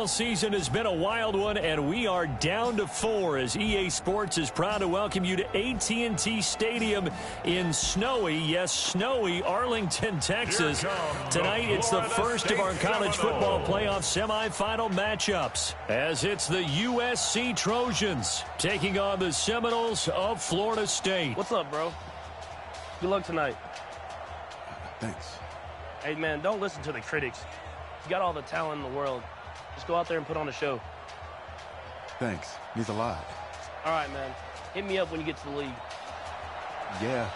NFL season has been a wild one, and we are down to 4 as EA Sports is proud to welcome you to AT&T Stadium in snowy, yes, snowy Arlington, Texas. Tonight, it's the first of our college football playoff semifinal matchups, as it's the USC Trojans taking on the Seminoles of Florida State. What's up, bro? Good luck tonight. Thanks. Hey, man, don't listen to the critics. You got all the talent in the world. Just go out there and put on a show. Thanks. Means a lot. All right, man. Hit me up when you get to the league. Yeah.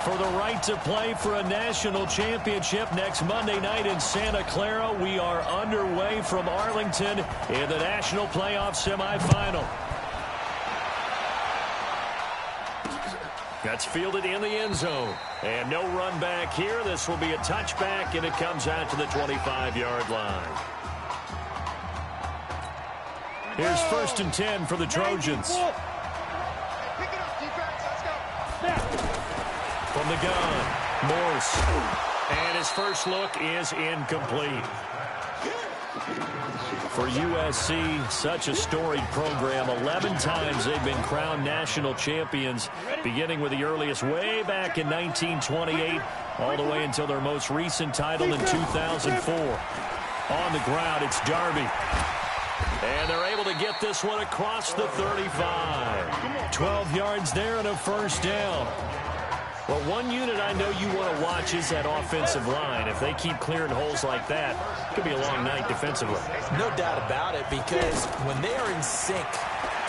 For the right to play for a national championship next Monday night in Santa Clara, we are underway from Arlington in the national playoff semifinal. That's fielded in the end zone. And no run back here. This will be a touchback, and it comes out to the 25-yard line. Here's 1st and 10 for the Trojans. From the gun, Morse. And his first look is incomplete. For USC, such a storied program. 11 times they've been crowned national champions, beginning with the earliest way back in 1928, all the way until their most recent title in 2004. On the ground, it's Darby. And they're able to get this one across the 35. 12 yards there and a first down. Well, one unit I know you want to watch is that offensive line. If they keep clearing holes like that, it could be a long night defensively. No doubt about it, because when they are in sync,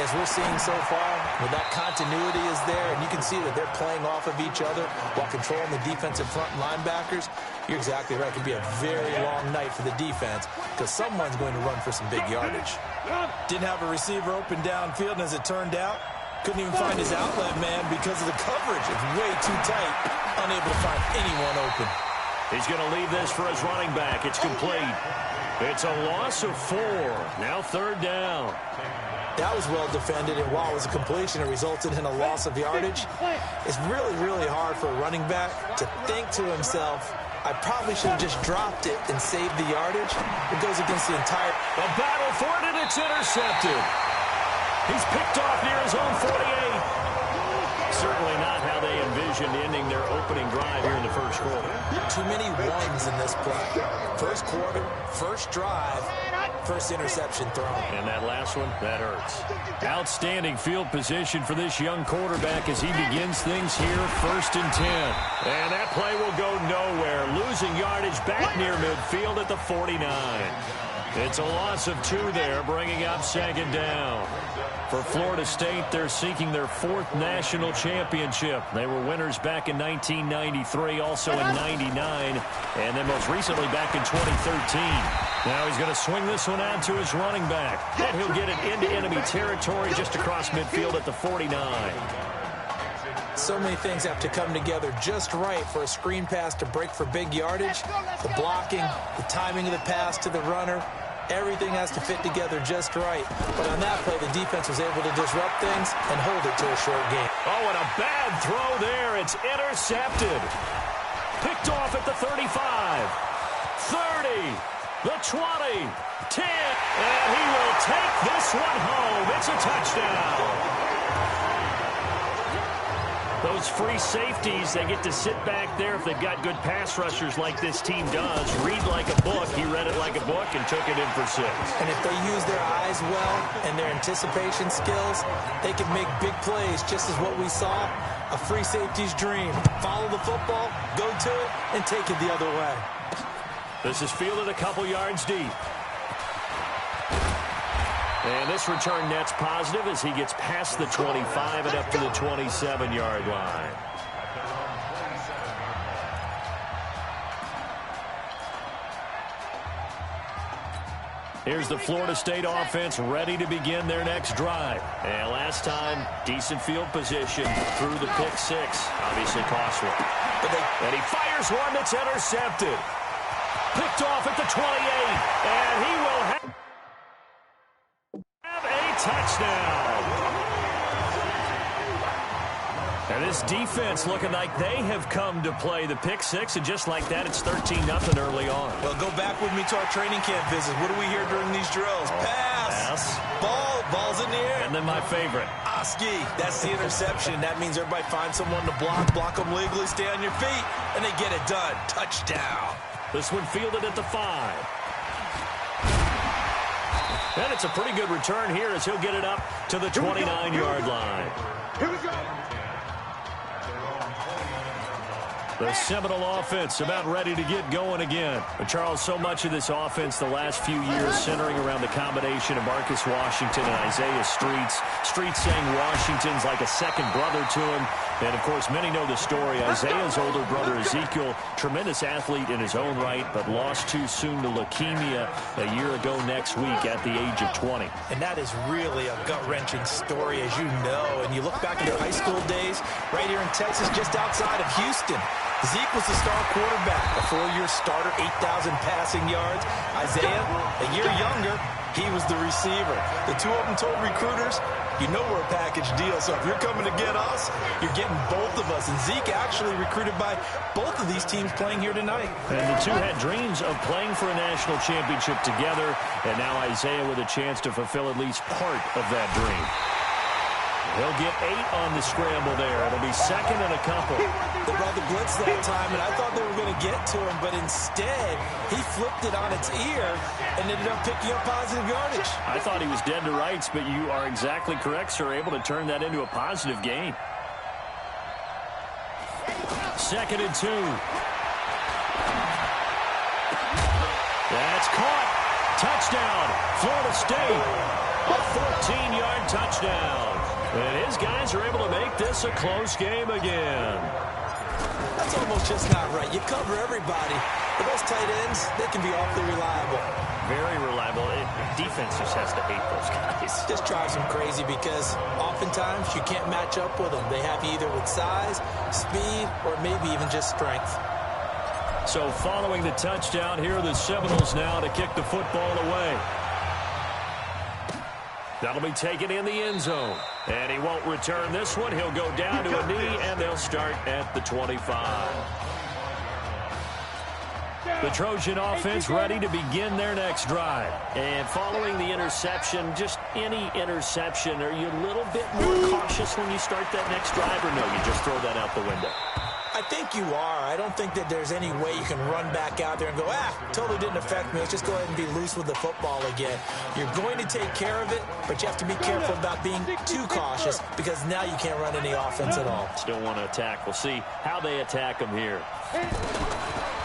as we're seeing so far, when that continuity is there, and you can see that they're playing off of each other while controlling the defensive front linebackers, you're exactly right. It could be a very long night for the defense, because someone's going to run for some big yardage. Didn't have a receiver open downfield, and as it turned out, couldn't even find his outlet man because of the coverage. It's way too tight. Unable to find anyone open. He's going to leave this for his running back. It's complete. It's a loss of 4. Now 3rd down. That was well defended, and while it was a completion, it resulted in a loss of yardage. It's really, really hard for a running back to think to himself, I probably should have just dropped it and saved the yardage. It goes against the entire... A battle for it, and it's intercepted. He's picked off near his own 48. Certainly not how they envisioned ending their opening drive here in the first quarter. Too many ones in this play. First quarter, first drive, first interception thrown. And that last one, that hurts. Outstanding field position for this young quarterback as he begins things here, 1st and 10. And that play will go nowhere. Losing yardage back near midfield at the 49. It's a loss of 2 there, bringing up 2nd down. For Florida State, they're seeking their 4th national championship. They were winners back in 1993, also in 99, and then most recently back in 2013. Now he's going to swing this one out to his running back, and he'll get it into enemy territory just across midfield at the 49. So many things have to come together just right for a screen pass to break for big yardage. The blocking, the timing of the pass to the runner, everything has to fit together just right. But on that play, the defense was able to disrupt things and hold it to a short game. Oh, and a bad throw there. It's intercepted. Picked off at the 35, 30, the 20, 10. And he will take this one home. It's a touchdown. Those free safeties, they get to sit back there if they've got good pass rushers like this team does. Read like a book. He read it like a book and took it in for 6. And if they use their eyes well and their anticipation skills, they can make big plays, just as what we saw, a free safety's dream. Follow the football, go to it, and take it the other way. This is fielded a couple yards deep. And this return net's positive as he gets past the 25 and up to the 27-yard line. Here's the Florida State offense ready to begin their next drive. And last time, decent field position through the pick 6. Obviously costly. And he fires one that's intercepted. Picked off at the 28. And he will have... touchdown. And this defense looking like they have come to play the pick six, and just like that, it's 13-0 early on. Well, go back with me to our training camp visit. What do we hear during these drills? Pass. Ball's in the air. And then my favorite. Oski, that's the interception. That means everybody finds someone to block them legally, stay on your feet, and they get it done. Touchdown. This one fielded at the 5. And it's a pretty good return here as he'll get it up to the 29-yard line. Here we go. The Seminole offense about ready to get going again. But Charles, so much of this offense the last few years centering around the combination of Marcus Washington and Isaiah Streets. Streets saying Washington's like a second brother to him. And, of course, many know the story. Isaiah's older brother, Ezekiel, tremendous athlete in his own right, but lost too soon to leukemia a year ago next week at the age of 20. And that is really a gut-wrenching story, as you know. And you look back at their high school days right here in Texas, just outside of Houston. Zeke was the star quarterback, a 4-year starter, 8,000 passing yards. Isaiah, a year younger, he was the receiver. The two of them told recruiters, you know we're a package deal, so if you're coming to get us, you're getting both of us. And Zeke actually recruited by both of these teams playing here tonight. And the two had dreams of playing for a national championship together, and now Isaiah with a chance to fulfill at least part of that dream. He'll get 8 on the scramble there. It'll be second and a couple. They brought the blitz that time, and I thought they were going to get to him, but instead, he flipped it on its ear and ended up picking up positive yardage. I thought he was dead to rights, but you are exactly correct, sir. Able to turn that into a positive gain. Second and 2. That's caught. Touchdown, Florida State. A 14-yard touchdown. And his guys are able to make this a close game again. That's almost just not right. You cover everybody. But those tight ends, they can be awfully reliable. Very reliable. Defense just has to hate those guys. Just drives them crazy because oftentimes you can't match up with them. They have you either with size, speed, or maybe even just strength. So following the touchdown, here are the Seminoles now to kick the football away. That'll be taken in the end zone. And he won't return this one. He'll go down to a knee, and they'll start at the 25. The Trojan offense ready to begin their next drive. And following the interception, just any interception, are you a little bit more cautious when you start that next drive, or no, you just throw that out the window? I think you are. I don't think that there's any way you can run back out there and go, totally didn't affect me. Let's just go ahead and be loose with the football again. You're going to take care of it, but you have to be careful about being too cautious because now you can't run any offense at all. Still want to attack. We'll see how they attack them here.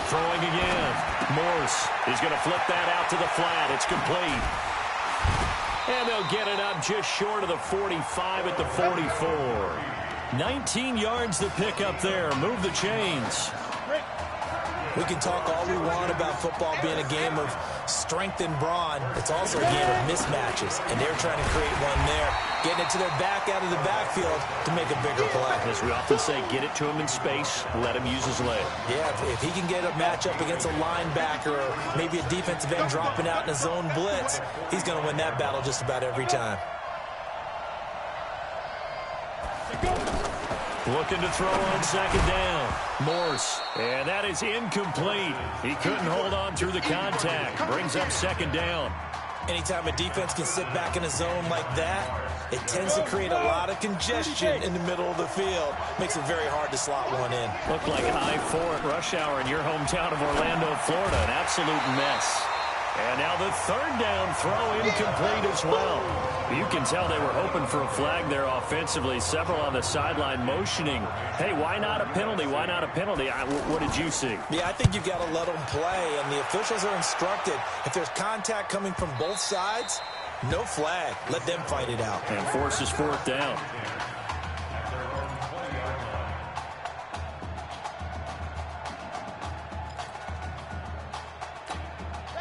Throwing again. Morse is going to flip that out to the flat. It's complete. And they'll get it up just short of the 45 at the 44. 19 yards to pick up there. Move the chains. We can talk all we want about football being a game of strength and brawn. It's also a game of mismatches, and they're trying to create one there. Getting it to their back out of the backfield to make a bigger play. As we often say, get it to him in space, let him use his leg. Yeah, if he can get a matchup against a linebacker or maybe a defensive end dropping out in a zone blitz, he's going to win that battle just about every time. Looking to throw on second down. Morse. And that is incomplete. He couldn't hold on through the contact. Brings up second down. Anytime a defense can sit back in a zone like that, it tends to create a lot of congestion in the middle of the field. Makes it very hard to slot one in. Looked like I-4 at rush hour in your hometown of Orlando, Florida. An absolute mess. And now the third down throw incomplete as well. You can tell they were hoping for a flag there offensively. Several on the sideline motioning. Hey, why not a penalty? Why not a penalty? What did you see? Yeah, I think you've got to let them play. And the officials are instructed, if there's contact coming from both sides, no flag. Let them fight it out. And forces fourth down.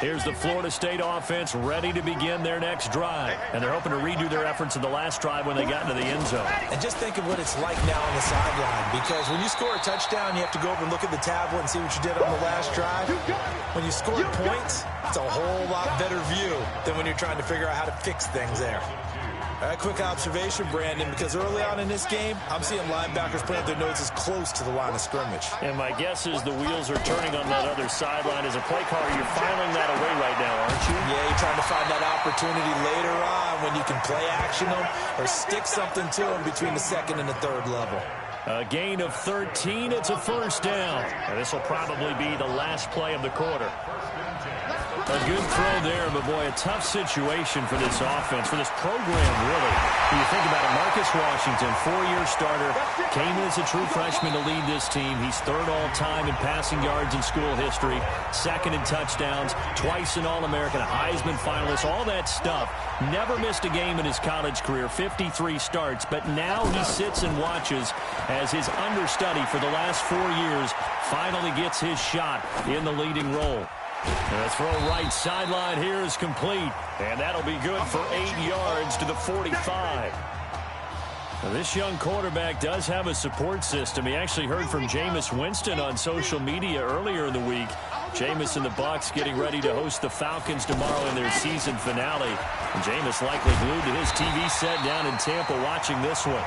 Here's the Florida State offense ready to begin their next drive. And they're hoping to redo their efforts in the last drive when they got into the end zone. And just think of what it's like now on the sideline. Because when you score a touchdown, you have to go over and look at the tablet and see what you did on the last drive. When you score points, it's a whole lot better view than when you're trying to figure out how to fix things there. Quick observation, Brandon, because early on in this game, I'm seeing linebackers putting their noses close to the line of scrimmage. And my guess is the wheels are turning on that other sideline. As a play caller, you're filing that away right now, aren't you? Yeah, you're trying to find that opportunity later on when you can play action them or stick something to them between the second and the third level. A gain of 13. It's a first down. And this will probably be the last play of the quarter. A good throw there, but boy, a tough situation for this offense, for this program, really. When you think about it, Marcus Washington, 4-year starter, came in as a true freshman to lead this team. He's third all-time in passing yards in school history, second in touchdowns, twice an All-American, a Heisman finalist, all that stuff. Never missed a game in his college career, 53 starts, but now he sits and watches as his understudy for the last 4 years finally gets his shot in the leading role. And the throw right sideline here is complete. And that'll be good for 8 yards to the 45. Now, this young quarterback does have a support system. He actually heard from Jameis Winston on social media earlier in the week. Jameis and the Bucs getting ready to host the Falcons tomorrow in their season finale. And Jameis likely glued to his TV set down in Tampa watching this one.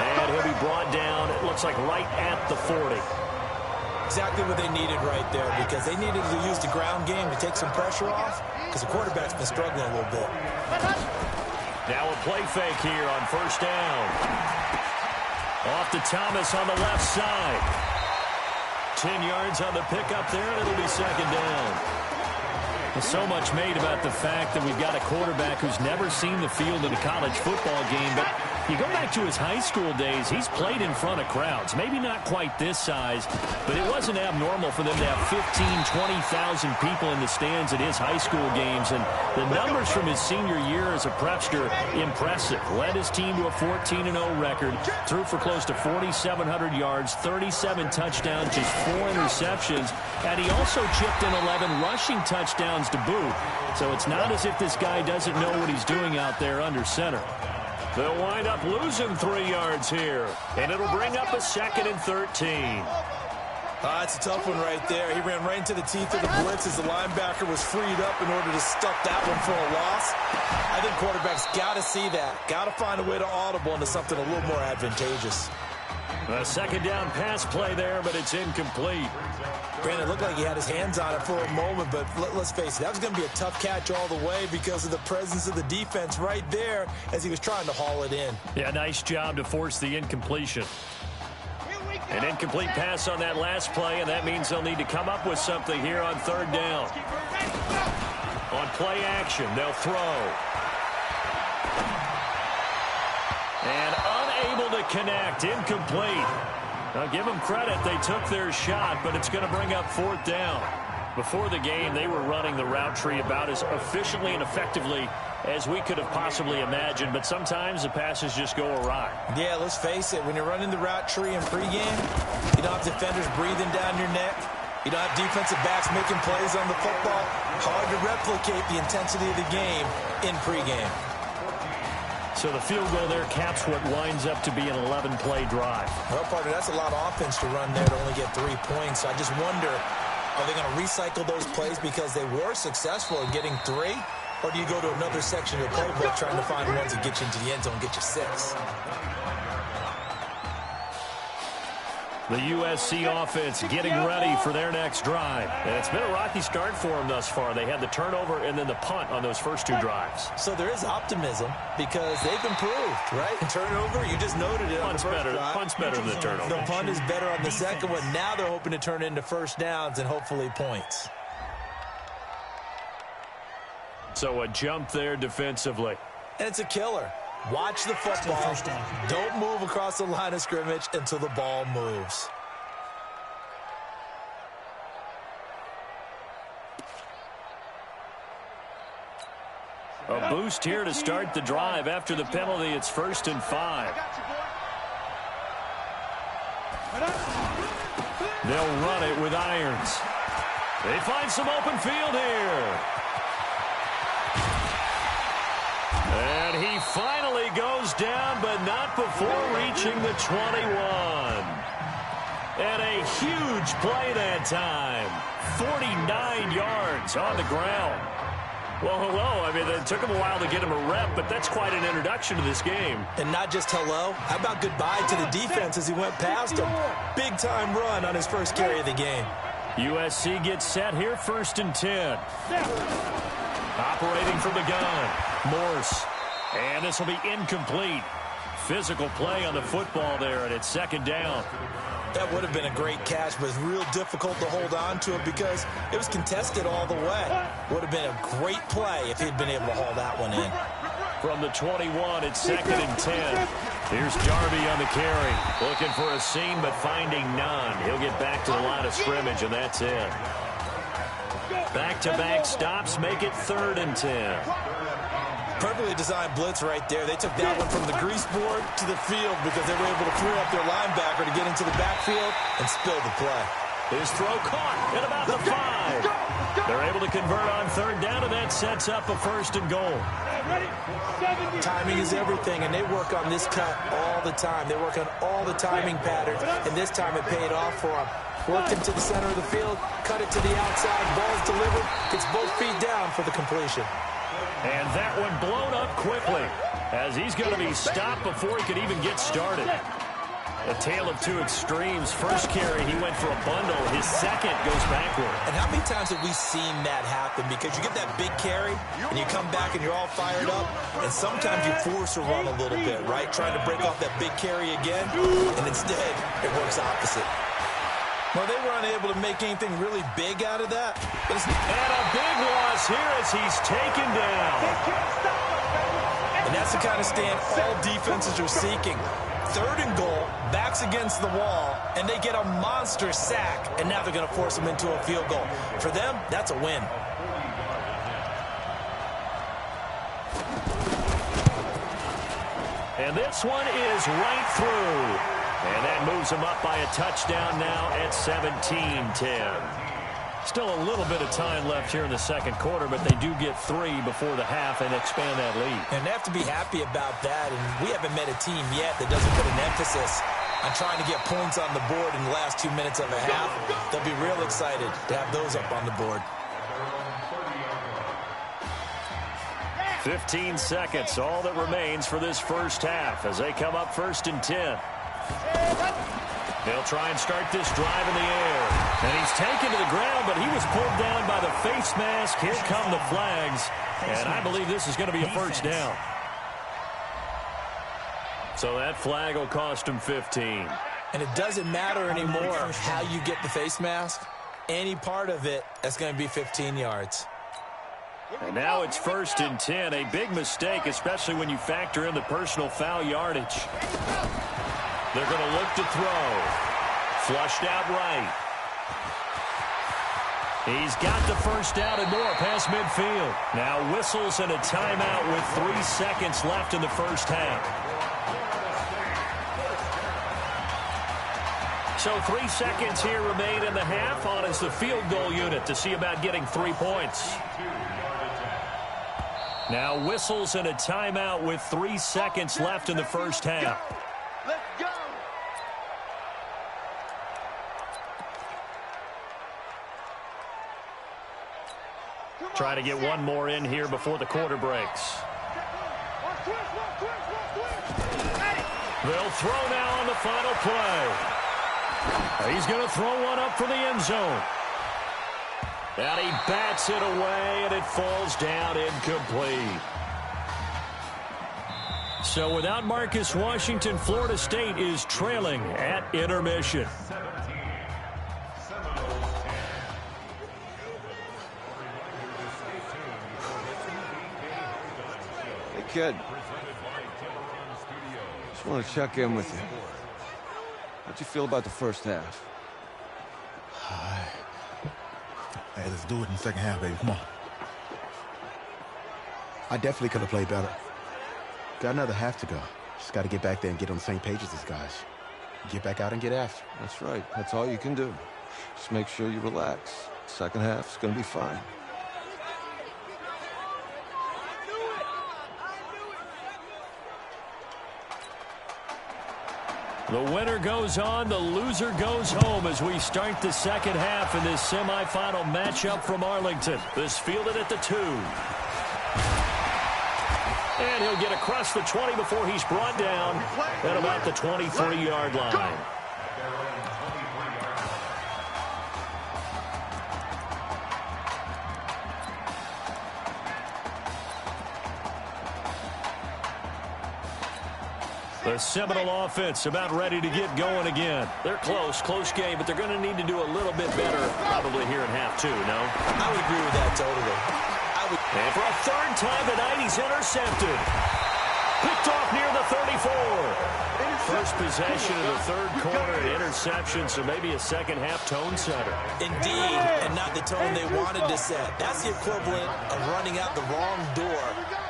And he'll be brought down, it looks like right at the 40. Exactly what they needed right there, because they needed to use the ground game to take some pressure off, because the quarterback's been struggling a little bit. Now a play fake here on first down. Off to Thomas on the left side. 10 yards on the pickup there, and it'll be second down. There's so much made about the fact that we've got a quarterback who's never seen the field in a college football game, but you go back to his high school days, he's played in front of crowds. Maybe not quite this size, but it wasn't abnormal for them to have 15,000, 20,000 people in the stands at his high school games. And the numbers from his senior year as a prepster, impressive. Led his team to a 14-0 record, threw for close to 4,700 yards, 37 touchdowns, just 4 interceptions, and he also chipped in 11 rushing touchdowns to boot. So it's not as if this guy doesn't know what he's doing out there under center. They'll wind up losing 3 yards here, and it'll bring up a second and 13. It's a tough one right there. He ran right into the teeth of the blitz as the linebacker was freed up in order to stuff that one for a loss. I think quarterbacks got to see that. Got to find a way to audible into something a little more advantageous. A second down pass play there, but it's incomplete. Brandon, it looked like he had his hands on it for a moment, but let's face it, that was going to be a tough catch all the way because of the presence of the defense right there as he was trying to haul it in. Yeah, nice job to force the incompletion. An incomplete pass on that last play, and that means they'll need to come up with something here on third down. On play action, they'll throw. And unable to connect, incomplete. Now, give them credit. They took their shot, but it's going to bring up fourth down. Before the game, they were running the route tree about as efficiently and effectively as we could have possibly imagined, but sometimes the passes just go awry. Yeah, let's face it. When you're running the route tree in pregame, you don't have defenders breathing down your neck. You don't have defensive backs making plays on the football. Hard to replicate the intensity of the game in pregame. So the field goal there caps what winds up to be an 11-play drive. Well, partner, that's a lot of offense to run there to only get 3 points. I just wonder, are they going to recycle those plays because they were successful in getting 3? Or do you go to another section of the playbook trying to find ones that get you into the end zone and get you 6? The USC offense getting ready for their next drive. And it's been a rocky start for them thus far. They had the turnover and then the punt on those first 2 drives. So there is optimism because they've improved, right? Turnover, you just noted it on the first drive. Punt's better than the turnover. The punt is better on the second one. Now they're hoping to turn into first downs and hopefully points. So a jump there defensively. And it's a killer. Watch the football. Don't move across the line of scrimmage until the ball moves. A boost here to start the drive. After the penalty, it's 1st and 5. They'll run it with irons. They find some open field here. And he finally goes down, but not before reaching the 21. And a huge play that time. 49 yards on the ground. Well, hello. I mean, it took him a while to get him a rep, but that's quite an introduction to this game. And not just hello. How about goodbye to the defense as he went past him? Big-time run on his first carry of the game. USC gets set here, 1st and 10. Operating from the gun, Morse. And this will be incomplete. Physical play on the football there, and it's 2nd down. That would have been a great catch, but it's real difficult to hold on to it because it was contested all the way. Would have been a great play if he'd been able to haul that one in. From the 21, it's 2nd and 10. Here's Jarvie on the carry. Looking for a seam, but finding none. He'll get back to the line of scrimmage, and that's it. Back-to-back stops make it 3rd and 10. Perfectly designed blitz right there. They took that one from the grease board to the field because they were able to free up their linebacker to get into the backfield and spill the play. His throw caught at about the 5. They're able to convert on 3rd down, and that sets up a 1st and goal. Timing is everything, and they work on this cut all the time. They work on all the timing patterns, and this time it paid off for them. Worked him to the center of the field, cut it to the outside, ball's delivered, gets both feet down for the completion. And that one blown up quickly as he's going to be stopped before he could even get started. A tale of two extremes. First carry, he went for a bundle. His second goes backward. And how many times have we seen that happen? Because you get that big carry, and you come back and you're all fired up, and sometimes you force a run a little bit, right? Trying to break off that big carry again, and instead it works opposite. Well, they were unable to make anything really big out of that. And a big loss here as he's taken down. And that's the kind of stand all defenses are seeking. 3rd and goal, backs against the wall, and they get a monster sack, and now they're going to force them into a field goal. For them, that's a win. And this one is right through. And that moves them up by a touchdown now at 17-10. Still a little bit of time left here in the 2nd quarter, but they do get 3 before the half and expand that lead. And they have to be happy about that, and we haven't met a team yet that doesn't put an emphasis on trying to get points on the board in the last 2 minutes of a half. They'll be real excited to have those up on the board. 15 seconds, all that remains for this first half as they come up 1st and 10. They'll try and start this drive in the air. And he's taken to the ground, but he was pulled down by the face mask. Here come the flags. And I believe this is going to be a 1st down. So that flag will cost him 15. And it doesn't matter anymore how you get the face mask. Any part of it, that's going to be 15 yards. And now it's 1st and 10. A big mistake, especially when you factor in the personal foul yardage. They're going to look to throw. Flushed out right. He's got the 1st down and more past midfield. Now whistles and a timeout with 3 seconds left in the first half. So 3 seconds here remain in the half. On is the field goal unit to see about getting 3 points. Now whistles and a timeout with 3 seconds left in the first half. Let's go. Try to get one more in here before the quarter breaks. They'll throw now on the final play. He's going to throw one up for the end zone. And he bats it away, and it falls down incomplete. So without Marcus Washington, Florida State is trailing at intermission. Hey, kid. Just want to check in with you. How'd you feel about the first half? Hey, let's do it in the second half, baby. Come on. I definitely could have played better. Got another half to go. Just got to get back there and get on the same page as these guys. Get back out and get after. That's right. That's all you can do. Just make sure you relax. Second half's going to be fine. The winner goes on, the loser goes home as we start the second half in this semifinal matchup from Arlington. This fielded at the 2. And he'll get across the 20 before he's brought down at about the 23-yard line. The Seminole offense about ready to get going again. They're close game, but they're going to need to do a little bit better probably here in half two, no? I would agree with that totally. And for a third time tonight, he's intercepted. Picked off near the 34. First possession of the third quarter, an interception, so maybe a second-half tone setter. Indeed, and not the tone they wanted to set. That's the equivalent of running out the wrong door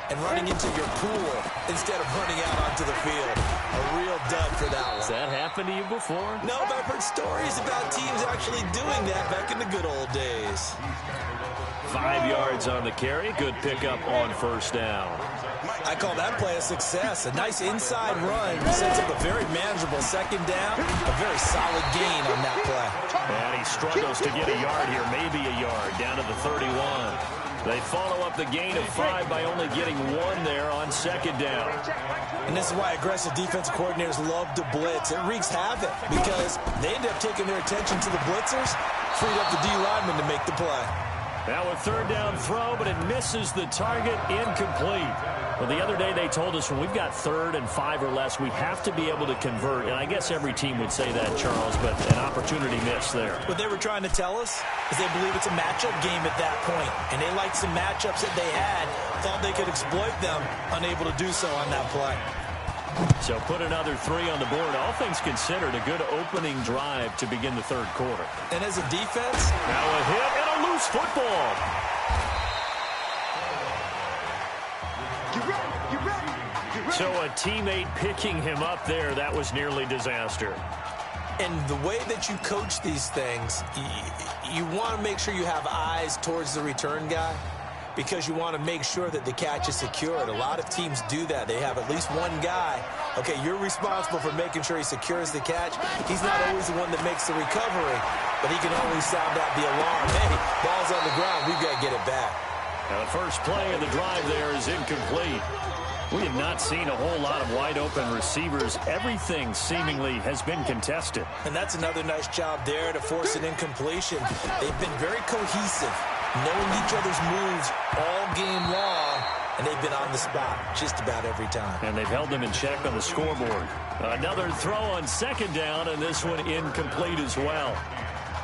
and running into your pool instead of running out onto the field. A real dud for that one. Has that happened to you before? No, but I've heard stories about teams actually doing that back in the good old days. 5 yards on the carry. Good pickup on first down. I call that play a success. A nice inside run sets up a very manageable second down. A very solid gain on that play. And he struggles to get a yard here, maybe a yard, down to the 31. They follow up the gain of 5 by only getting 1 there on second down. And this is why aggressive defensive coordinators love to blitz. It wreaks havoc because they end up taking their attention to the blitzers, freed up the D lineman to make the play. Now a third down throw, but it misses the target, incomplete. Well, the other day they told us when we've got 3rd and 5 or less, we have to be able to convert. And I guess every team would say that, Charles, but an opportunity missed there. What they were trying to tell us is they believe it's a matchup game at that point. And they liked some matchups that they had, thought they could exploit them, unable to do so on that play. So put another 3 on the board. All things considered, a good opening drive to begin the third quarter. And as a defense, now a hit and a loose football. So a teammate picking him up there, that was nearly disaster. And the way that you coach these things, you want to make sure you have eyes towards the return guy, because you want to make sure that the catch is secured. A lot of teams do that. They have at least one guy. Okay, you're responsible for making sure he secures the catch. He's not always the one that makes the recovery, but he can always sound out the alarm. Hey, ball's on the ground. We've got to get it back. Now the first play of the drive there is incomplete. We have not seen a whole lot of wide-open receivers. Everything seemingly has been contested. And that's another nice job there to force an incompletion. They've been very cohesive, knowing each other's moves all game long, and they've been on the spot just about every time. And they've held them in check on the scoreboard. Another throw on second down, and this one incomplete as well.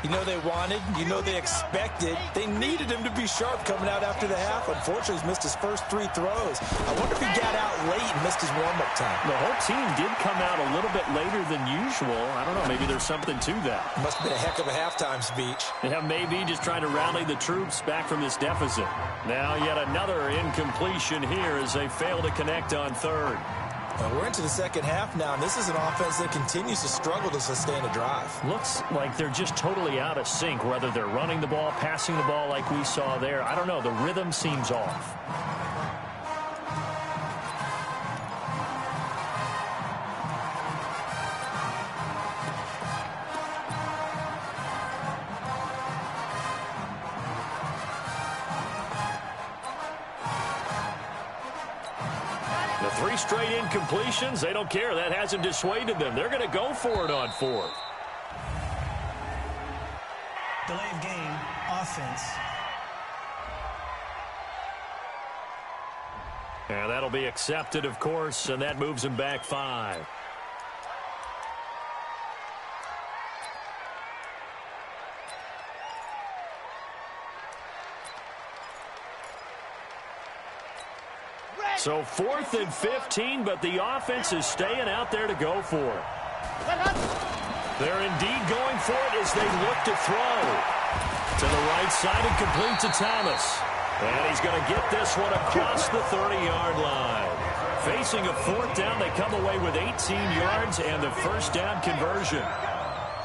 You know they wanted, you know they expected. They needed him to be sharp coming out after the half. Unfortunately, he's missed his first 3 throws. I wonder if he got out late and missed his warm-up time. The whole team did come out a little bit later than usual. I don't know, maybe there's something to that. Must have been a heck of a halftime speech. Yeah, maybe just trying to rally the troops back from this deficit. Now yet another incompletion here as they fail to connect on third. We're into the second half now, and this is an offense that continues to struggle to sustain a drive. Looks like they're just totally out of sync, whether they're running the ball, passing the ball like we saw there. I don't know. The rhythm seems off. The 3 straight incompletions, they don't care. That hasn't dissuaded them. They're going to go for it on 4th. Delay of game, offense. And that'll be accepted, of course, and that moves them back 5. So 4th and 15, but the offense is staying out there to go for it. They're indeed going for it as they look to throw. To the right side and complete to Thomas. And he's going to get this one across the 30-yard line. Facing a 4th down, they come away with 18 yards and the first down conversion.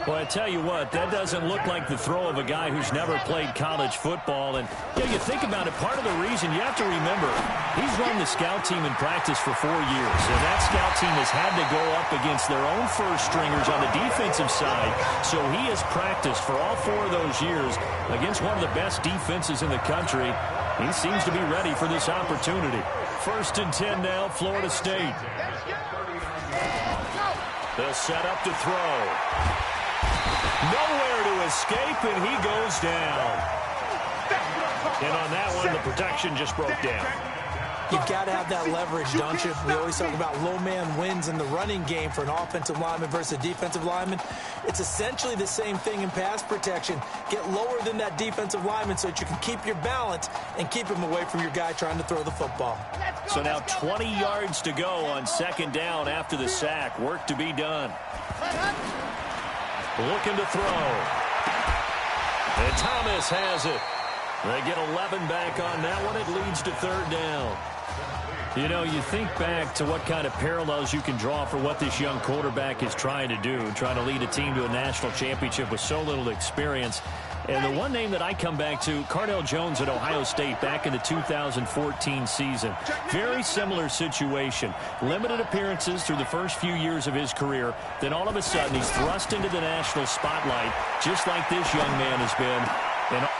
Well, I tell you what, that doesn't look like the throw of a guy who's never played college football. And you think about it, part of the reason, you have to remember, he's run the scout team in practice for 4 years. And that scout team has had to go up against their own first stringers on the defensive side. So he has practiced for all 4 of those years against one of the best defenses in the country. He seems to be ready for this opportunity. First and 10 now, Florida State. They'll set up to throw. Nowhere to escape, and he goes down. And on that one, the protection just broke down. You've got to have that leverage, don't you? We always talk about low man wins in the running game for an offensive lineman versus a defensive lineman. It's essentially the same thing in pass protection. Get lower than that defensive lineman so that you can keep your balance and keep him away from your guy trying to throw the football. So now 20 yards to go on second down after the sack. Work to be done. Looking to throw. And Thomas has it. They get 11 back on that one. It leads to third down. You know, you think back to what kind of parallels you can draw for what this young quarterback is trying to do, trying to lead a team to a national championship with so little experience. And the one name that I come back to, Cardale Jones at Ohio State back in the 2014 season. Very similar situation. Limited appearances through the first few years of his career. Then all of a sudden he's thrust into the national spotlight, just like this young man has been.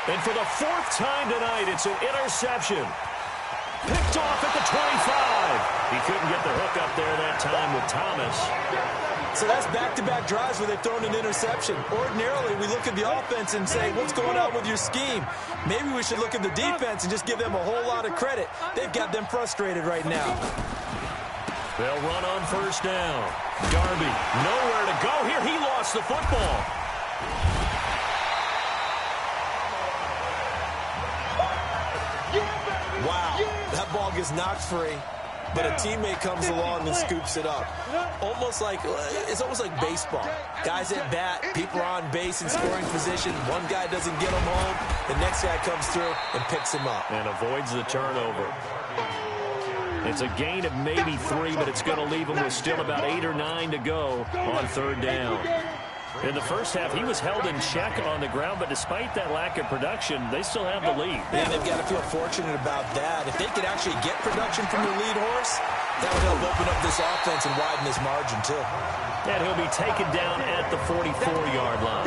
And for the fourth time tonight, it's an interception. Picked off at the 25. He couldn't get the hook up there that time with Thomas. So that's back-to-back drives where they've thrown an interception. Ordinarily, we look at the offense and say, what's going on with your scheme? Maybe we should look at the defense and just give them a whole lot of credit. They've got them frustrated right now. They'll run on first down. Darby, nowhere to go here. He lost the football. Wow, that ball gets knocked free, but a teammate comes along and scoops it up. It's almost like baseball. Guys at bat, people are on base in scoring position. One guy doesn't get him home. The next guy comes through and picks him up. And avoids the turnover. It's a gain of maybe 3, but it's going to leave him with still about 8 or 9 to go on third down. In the first half, he was held in check on the ground, but despite that lack of production, they still have the lead. Yeah, they've got to feel fortunate about that. If they could actually get production from their lead horse, that would help open up this offense and widen this margin, too. And he'll be taken down at the 44-yard line.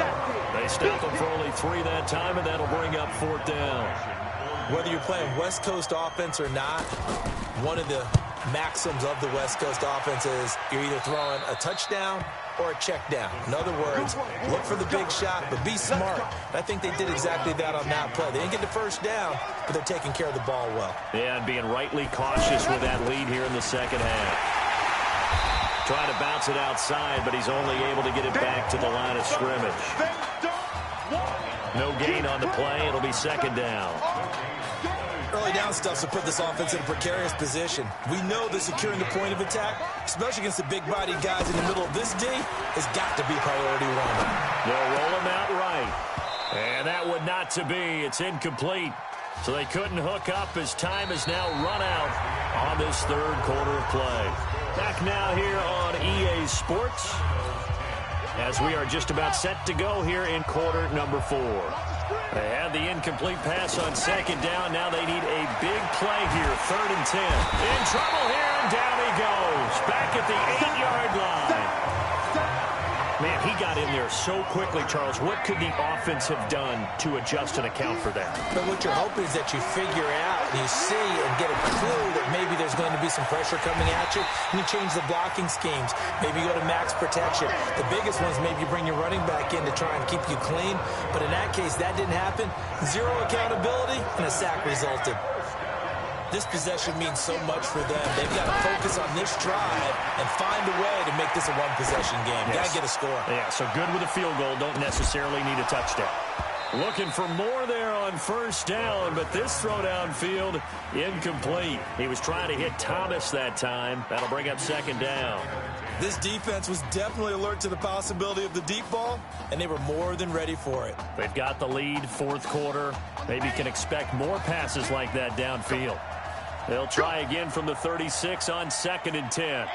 They stop him for only 3 that time, and that'll bring up fourth down. Whether you're playing West Coast offense or not, one of the maxims of the West Coast offense is you're either throwing a touchdown or a check down. In other words, look for the big shot, but be smart. And I think they did exactly that on that play. They didn't get the first down, but they're taking care of the ball well. Yeah, and being rightly cautious with that lead here in the second half. Trying to bounce it outside, but he's only able to get it back to the line of scrimmage. No gain on the play. It'll be second down. Early down stuff to put this offense in a precarious position. We know that securing the point of attack, especially against the big-bodied guys in the middle of this D, has got to be priority 1. They'll roll him out right. And that would not to be. It's incomplete. So they couldn't hook up as time has now run out on this third quarter of play. Back now here on EA Sports as we are just about set to go here in quarter number 4. They had the incomplete pass on second down. Now they need a big play here. Third and 10. In trouble here, and down he goes. Back at the 8-yard line. Man, he got in there so quickly, Charles. What could the offense have done to adjust and account for that? But what you're hoping is that you figure out, and you see and get a clue that maybe there's going to be some pressure coming at you, and you change the blocking schemes. Maybe you go to max protection. The biggest one is maybe you bring your running back in to try and keep you clean. But in that case, that didn't happen. 0 accountability, and a sack resulted. This possession means so much for them. They've got to focus on this drive and find a way to make this a one-possession game. Yes. Got to get a score. Yeah, so good with a field goal. Don't necessarily need a touchdown. Looking for more there on first down, but this throw downfield, incomplete. He was trying to hit Thomas that time. That'll bring up second down. This defense was definitely alert to the possibility of the deep ball, and they were more than ready for it. They've got the lead, fourth quarter. Maybe can expect more passes like that downfield. They'll try again from the 36 on second and 10.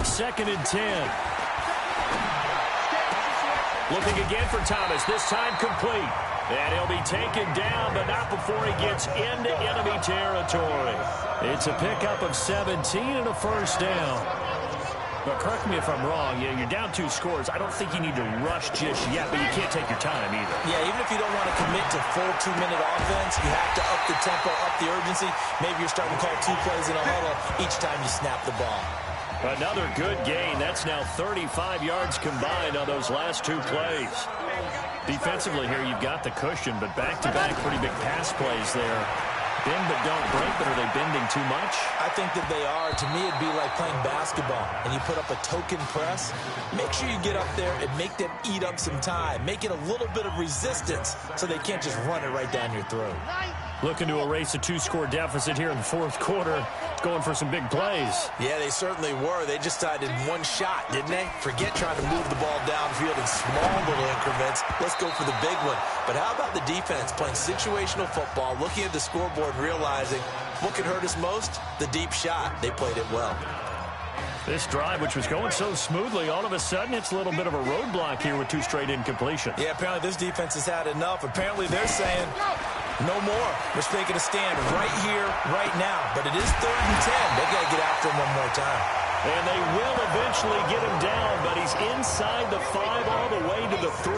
Second and 10. Looking again for Thomas, this time complete. And he'll be taken down, but not before he gets into enemy territory. It's a pickup of 17 and a first down. But correct me if I'm wrong, you're down 2 scores. I don't think you need to rush just yet, but you can't take your time either. Yeah, even if you don't want to commit to full 2-minute offense, you have to up the tempo, up the urgency. Maybe you're starting to call 2 plays in a huddle each time you snap the ball. Another good gain. That's now 35 yards combined on those last 2 plays. Defensively here, you've got the cushion, but back-to-back pretty big pass plays there. Bend but don't break, but are they bending too much? I think that they are. To me, it'd be like playing basketball, and you put up a token press. Make sure you get up there and make them eat up some time. Make it a little bit of resistance so they can't just run it right down your throat. Looking to erase a 2-score deficit here in the 4th quarter. Going for some big plays. Yeah, they certainly were. They just decided one shot, didn't they? Forget trying to move the ball downfield in small little increments. Let's go for the big one. But how about the defense playing situational football, looking at the scoreboard and realizing what can hurt us most? The deep shot. They played it well. This drive, which was going so smoothly, all of a sudden it's a little bit of a roadblock here with 2 straight incompletions. Yeah, apparently this defense has had enough. Apparently they're saying, no more. We're taking a stand right here, right now. But it is 3rd and 10. They got to get after him one more time. And they will eventually get him down, but he's inside the 5 all the way to the 3.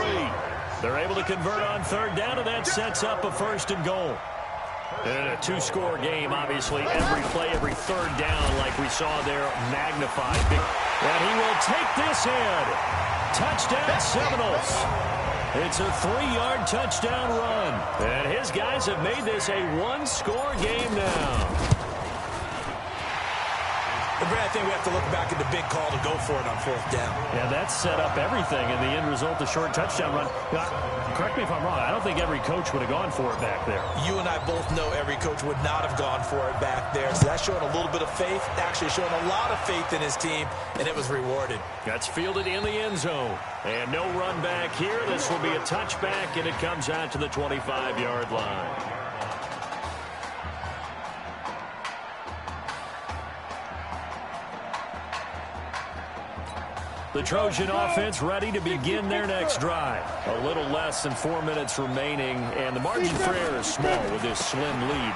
They're able to convert on 3rd down, and that sets up a 1st and goal. In a 2-score game, obviously, every play, every 3rd down, like we saw there, magnified. And he will take this in. Touchdown, Seminoles. It's a 3-yard touchdown run. And his guys have made this a 1-score game now. But Brad, I think we have to look back at the big call to go for it on 4th down. Yeah, that set up everything, and the end result, the short touchdown run. Correct me if I'm wrong. I don't think every coach would have gone for it back there. You and I both know every coach would not have gone for it back there. So that's showing a little bit of faith, actually showing a lot of faith in his team, and it was rewarded. That's fielded in the end zone. And no run back here. This will be a touchback, and it comes out to the 25-yard line. The Trojan offense ready to begin their next drive. A little less than 4 minutes remaining, and the margin for error is small with this slim lead.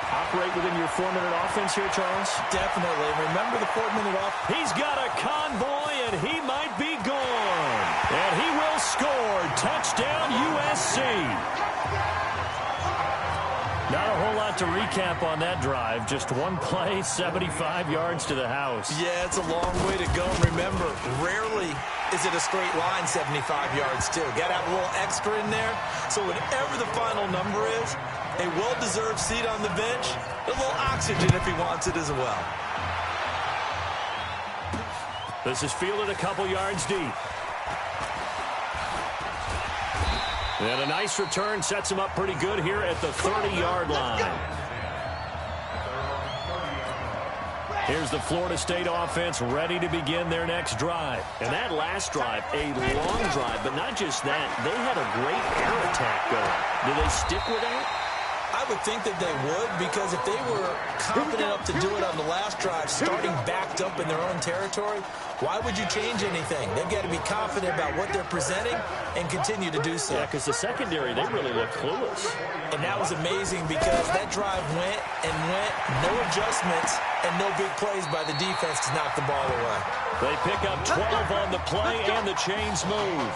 Operate within your 4-minute offense here, Charles? Definitely. Remember the 4-minute offense. He's got a convoy, and he might be gone. And he will score. Touchdown, USC. Not a whole lot to recap on that drive. Just one play, 75 yards to the house. Yeah, it's a long way to go. And remember, rarely is it a straight line 75 yards, too. Got to have a little extra in there. So whatever the final number is, a well-deserved seat on the bench, a little oxygen if he wants it as well. This is fielded a couple yards deep. And a nice return sets him up pretty good here at the 30-yard line. Here's the Florida State offense ready to begin their next drive. And that last drive, a long drive, but not just that. They had a great air attack going. Do they stick with that? I would think that they would, because if they were confident enough to do it on the last drive, starting backed up in their own territory, why would you change anything? They've got to be confident about what they're presenting and continue to do so. Yeah, because the secondary, they really look clueless. And that was amazing because that drive went and went, no adjustments, and no big plays by the defense to knock the ball away. They pick up 12 on the play, and the chains move.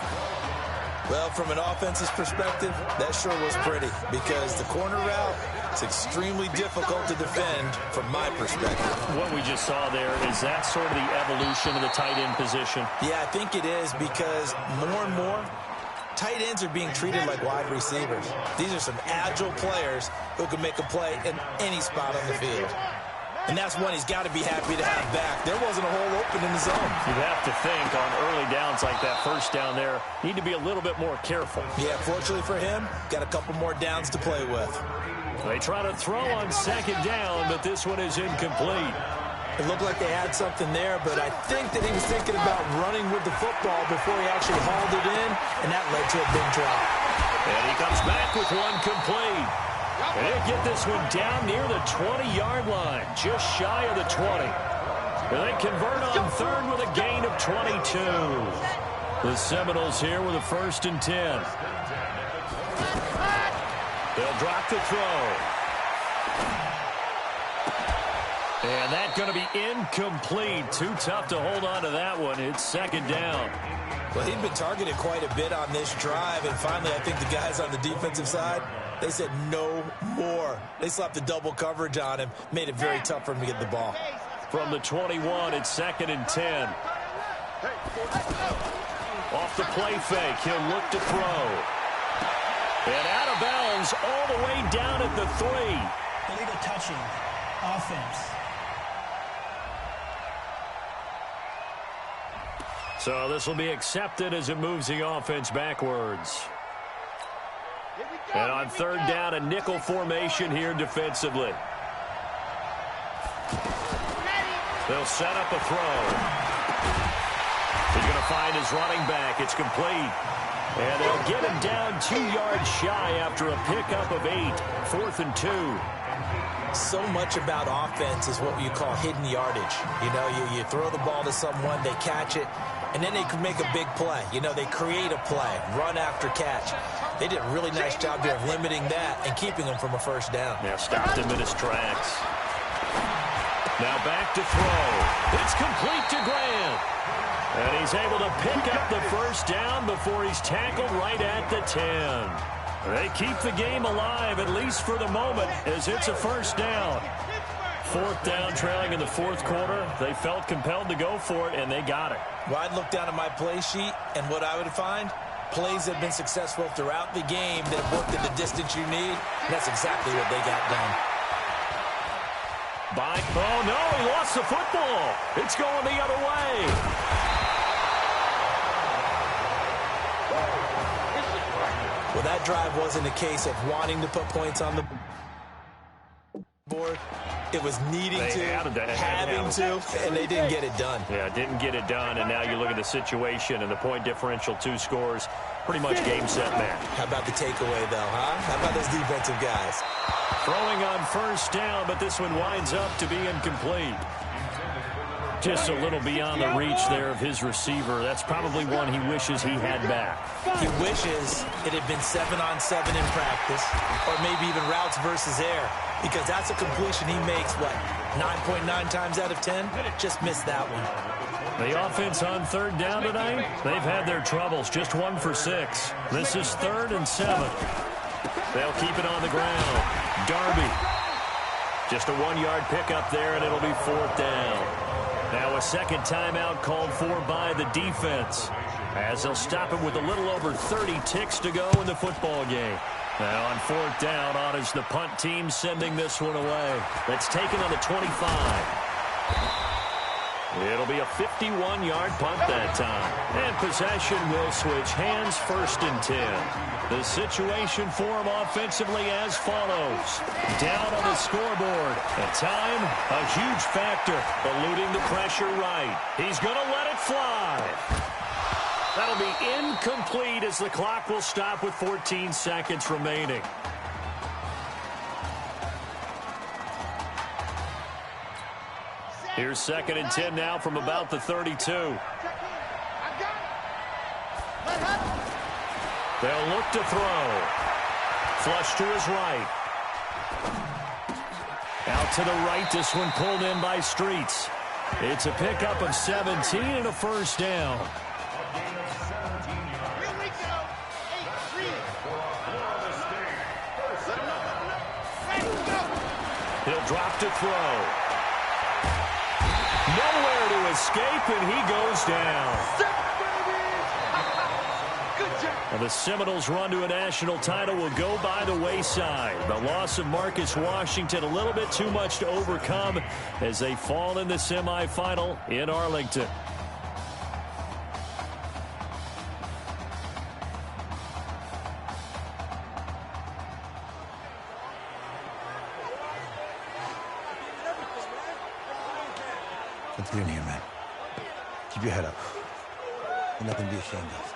Well, from an offense's perspective, that sure was pretty, because the corner route is extremely difficult to defend from my perspective. What we just saw there, is that sort of the evolution of the tight end position? Yeah, I think it is, because more and more, tight ends are being treated like wide receivers. These are some agile players who can make a play in any spot on the field. And that's one he's got to be happy to have back. There wasn't a hole open in the zone. You have to think on early downs like that first down there, need to be a little bit more careful. Yeah, fortunately for him, got a couple more downs to play with. They try to throw on 2nd down, but this one is incomplete. It looked like they had something there, but I think that he was thinking about running with the football before he actually hauled it in, and that led to a big drop. And he comes back with one complete. And they get this one down near the 20-yard line, just shy of the 20. And they convert on 3rd with a gain of 22. The Seminoles here with a 1st and 10. They'll drop the throw. And that's going to be incomplete. Too tough to hold on to that one. It's second down. Well, he'd been targeted quite a bit on this drive, and finally I think the guys on the defensive side, they said no more. They slapped the double coverage on him, made it very tough for him to get the ball. From the 21, it's second and 10. Off the play fake, he'll look to throw. And out of bounds all the way down at the 3. Illegal touching. Offense. So this will be accepted as it moves the offense backwards. And on third down, a nickel formation here defensively. They'll set up a throw. He's going to find his running back. It's complete. And they'll get him down 2 yards shy after a pickup of 8. 4th and 2. So much about offense is what you call hidden yardage. You know, you throw the ball to someone, they catch it, and then they can make a big play. You know, they create a play, run after catch. They did a really nice job here of limiting that and keeping him from a first down. Now stopped him in his tracks. Now back to throw. It's complete to Grant. And he's able to pick up the first down before he's tackled right at the 10. They keep the game alive, at least for the moment, as it's a first down. 4th down, trailing in the 4th quarter. They felt compelled to go for it, and they got it. Well, I'd look down at my play sheet, and what I would find, plays have been successful throughout the game that have worked at the distance you need, and that's exactly what they got done. Oh, no, he lost the football. It's going the other way. Well, that drive wasn't a case of wanting to put points on the board. It was needing having to, and they didn't get it done. Yeah, didn't get it done, and now you look at the situation and the point differential, 2 scores, pretty much game, set, match. How about the takeaway, though, huh? How about those defensive guys? Throwing on first down, but this one winds up to be incomplete. Just a little beyond the reach there of his receiver. That's probably one he wishes he had back. He wishes it had been 7-on-7 in practice, or maybe even routes versus air, because that's a completion he makes, what, 9.9 times out of 10? Just missed that one. The offense on third down tonight, they've had their troubles. Just 1 for 6. This is 3rd and 7. They'll keep it on the ground. Darby. Just a 1-yard pickup there, and it'll be 4th down. Now a second timeout called for by the defense, as they'll stop it with a little over 30 ticks to go in the football game. Now on 4th down, on is the punt team sending this one away. That's taken on the 25. It'll be a 51-yard punt that time. And possession will switch hands, 1st and 10. The situation for him offensively as follows. Down on the scoreboard. And time, a huge factor, eluding the pressure right. He's going to let it fly. That'll be incomplete as the clock will stop with 14 seconds remaining. Here's 2nd and 10 now from about the 32. They'll look to throw. Flush to his right. Out to the right, this one pulled in by Streets. It's a pickup of 17 and a first down. He'll drop to throw. Nowhere to escape, and he goes down. Well, the Seminoles' run to a national title will go by the wayside. The loss of Marcus Washington, a little bit too much to overcome as they fall in the semifinal in Arlington. Continue here, man. Keep your head up. There's nothing to be ashamed of.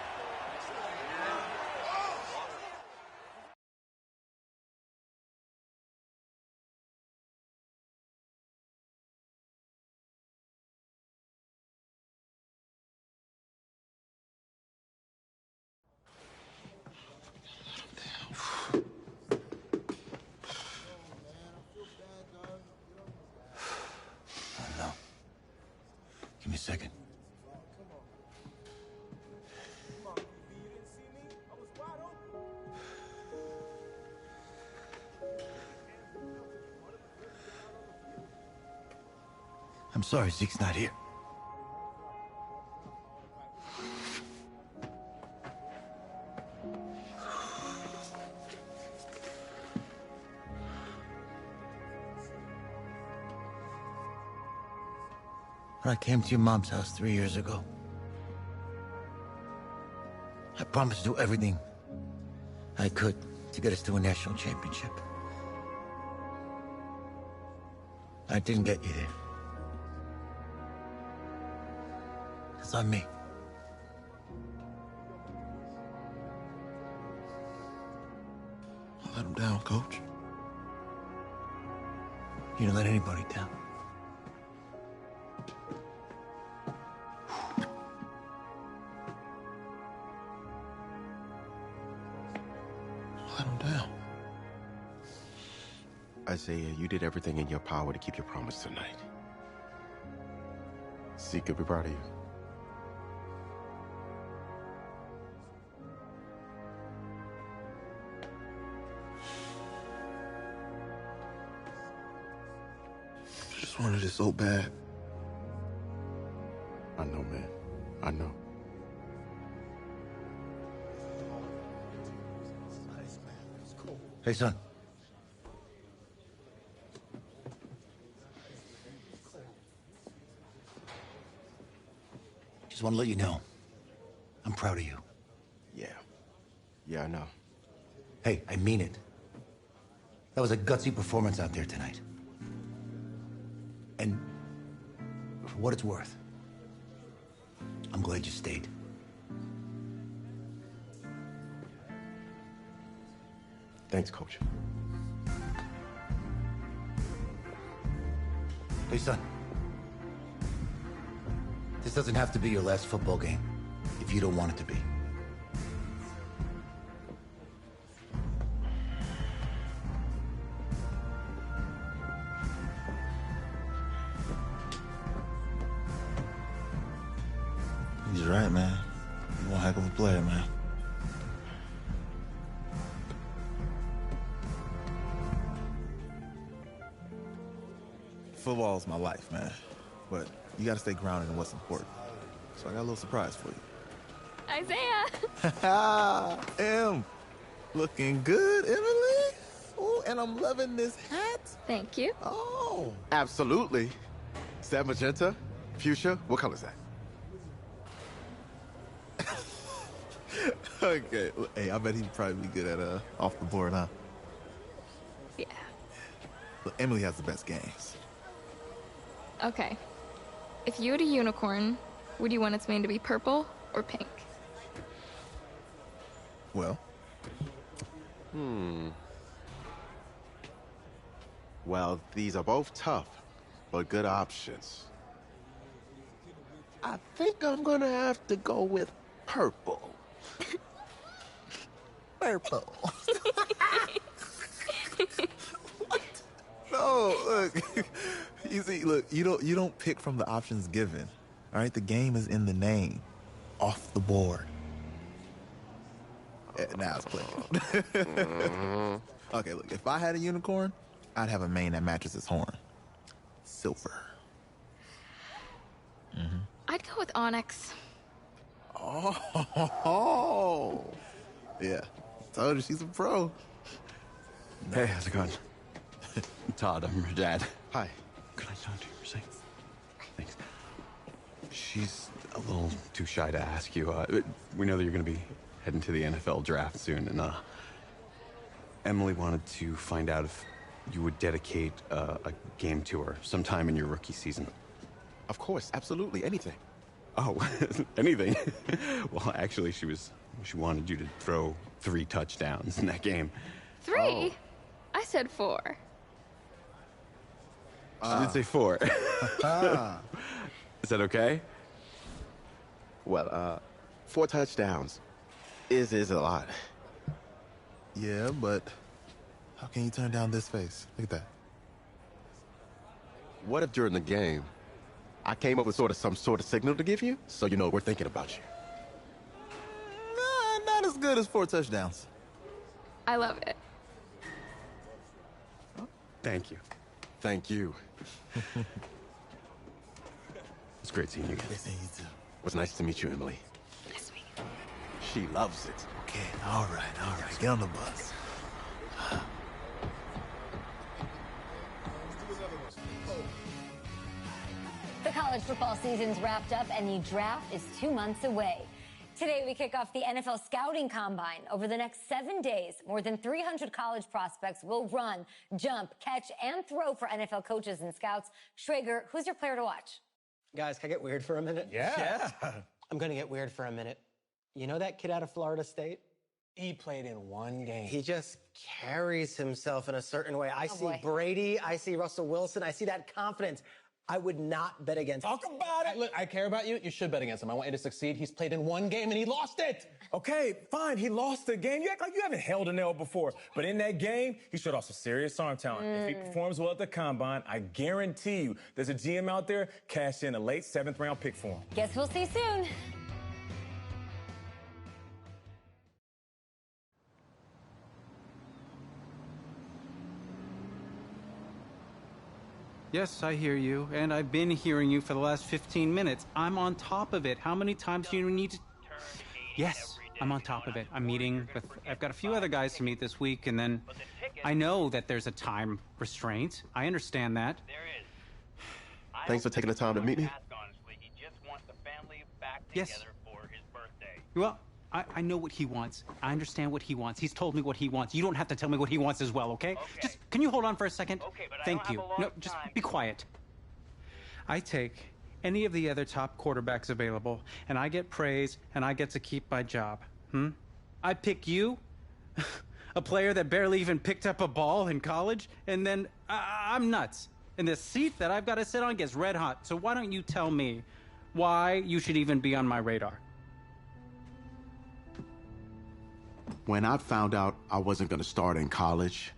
a second. I'm sorry Zeke's not here. When I came to your mom's house 3 years ago, I promised to do everything I could to get us to a national championship. I didn't get you there. It's on me. I let him down, Coach. You didn't let anybody down. I let him down. Isaiah, you did everything in your power to keep your promise tonight. Zeke could be proud of you. I just wanted it so bad. I know, man. I know. Hey, son. Just want to let you know, I'm proud of you. Yeah. Yeah, I know. Hey, I mean it. That was a gutsy performance out there tonight. And for what it's worth, I'm glad you stayed. Thanks, Coach. Hey, son. This doesn't have to be your last football game if you don't want it to be. He's right, man. You're one heck of a player, man. Football is my life, man. But you gotta stay grounded in what's important. So I got a little surprise for you. Isaiah! Em, looking good, Emily. Oh, and I'm loving this hat. Thank you. Oh. Absolutely. Is that magenta? Fuchsia? What color is that? Okay. Hey, I bet he'd probably be good at off the board, huh? Yeah. Look, Emily has the best games. Okay. If you had a unicorn, would you want its mane to be purple or pink? Well, Well, these are both tough, but good options. I think I'm gonna have to go with purple. purple. No, look. You see, look, you don't pick from the options given. All right, the game is in the name. Off the board. Now it's clicking. Okay, look, if I had a unicorn, I'd have a mane that matches its horn. Silver. I'd go with onyx. Oh, yeah. Told you she's a pro. Hey, how's it going? Todd, I'm her dad. Hi. Can I talk to you for a second? Thanks. She's a little too shy to ask you. We know that you're going to be heading to the NFL draft soon, and Emily wanted to find out if you would dedicate a game to her sometime in your rookie season. Of course, absolutely, anything. Oh, anything? Well, actually, she wanted you to throw 3 touchdowns in that game. 3? Oh. I said 4. She did say 4. Is that okay? Well, 4 touchdowns is a lot. Yeah, but how can you turn down this face? Look at that. What if during the game, I came up with some sort of signal to give you, so you know we're thinking about you. Nah, not as good as 4 touchdowns. I love it. Thank you. Thank you. It's great seeing you again. Yes, you too. It was nice to meet you, Emily. Yes, we. She loves it. Okay, all right. Get on the bus. The college football season's wrapped up and the draft is 2 months away. Today, we kick off the NFL Scouting Combine. Over the next 7 days, more than 300 college prospects will run, jump, catch, and throw for NFL coaches and scouts. Schrager, who's your player to watch? Guys, can I get weird for a minute? Yeah. I'm going to get weird for a minute. You know that kid out of Florida State? He played in 1 game. He just carries himself in a certain way. I see boy. Brady. I see Russell Wilson. I see that confidence. I would not bet against him. Talk about it. Look, I care about you. You should bet against him. I want you to succeed. He's played in 1 game and he lost it. Okay, fine. He lost the game. You act like you haven't held a nail before. But in that game, he showed off some serious arm talent. If he performs well at the combine, I guarantee you there's a GM out there cash in a late 7th round pick for him. Guess we'll see soon. Yes, I hear you, and I've been hearing you for the last 15 minutes. I'm on top of it. How many times do you need to... Yes, I'm on top of it. I'm meeting with... I've got a few other guys to meet this week, and then I know that there's a time restraint. I understand that. Thanks for taking the time to meet me. Yes. Well, I know what he wants. I understand what he wants. He's told me what he wants. You don't have to tell me what he wants as well, okay? Just, can you hold on for a second? Thank you. No, just be quiet. I take any of the other top quarterbacks available, and I get praise, and I get to keep my job. I pick you, a player that barely even picked up a ball in college, and then I'm nuts. And the seat that I've got to sit on gets red hot. So why don't you tell me why you should even be on my radar? When I found out I wasn't going to start in college,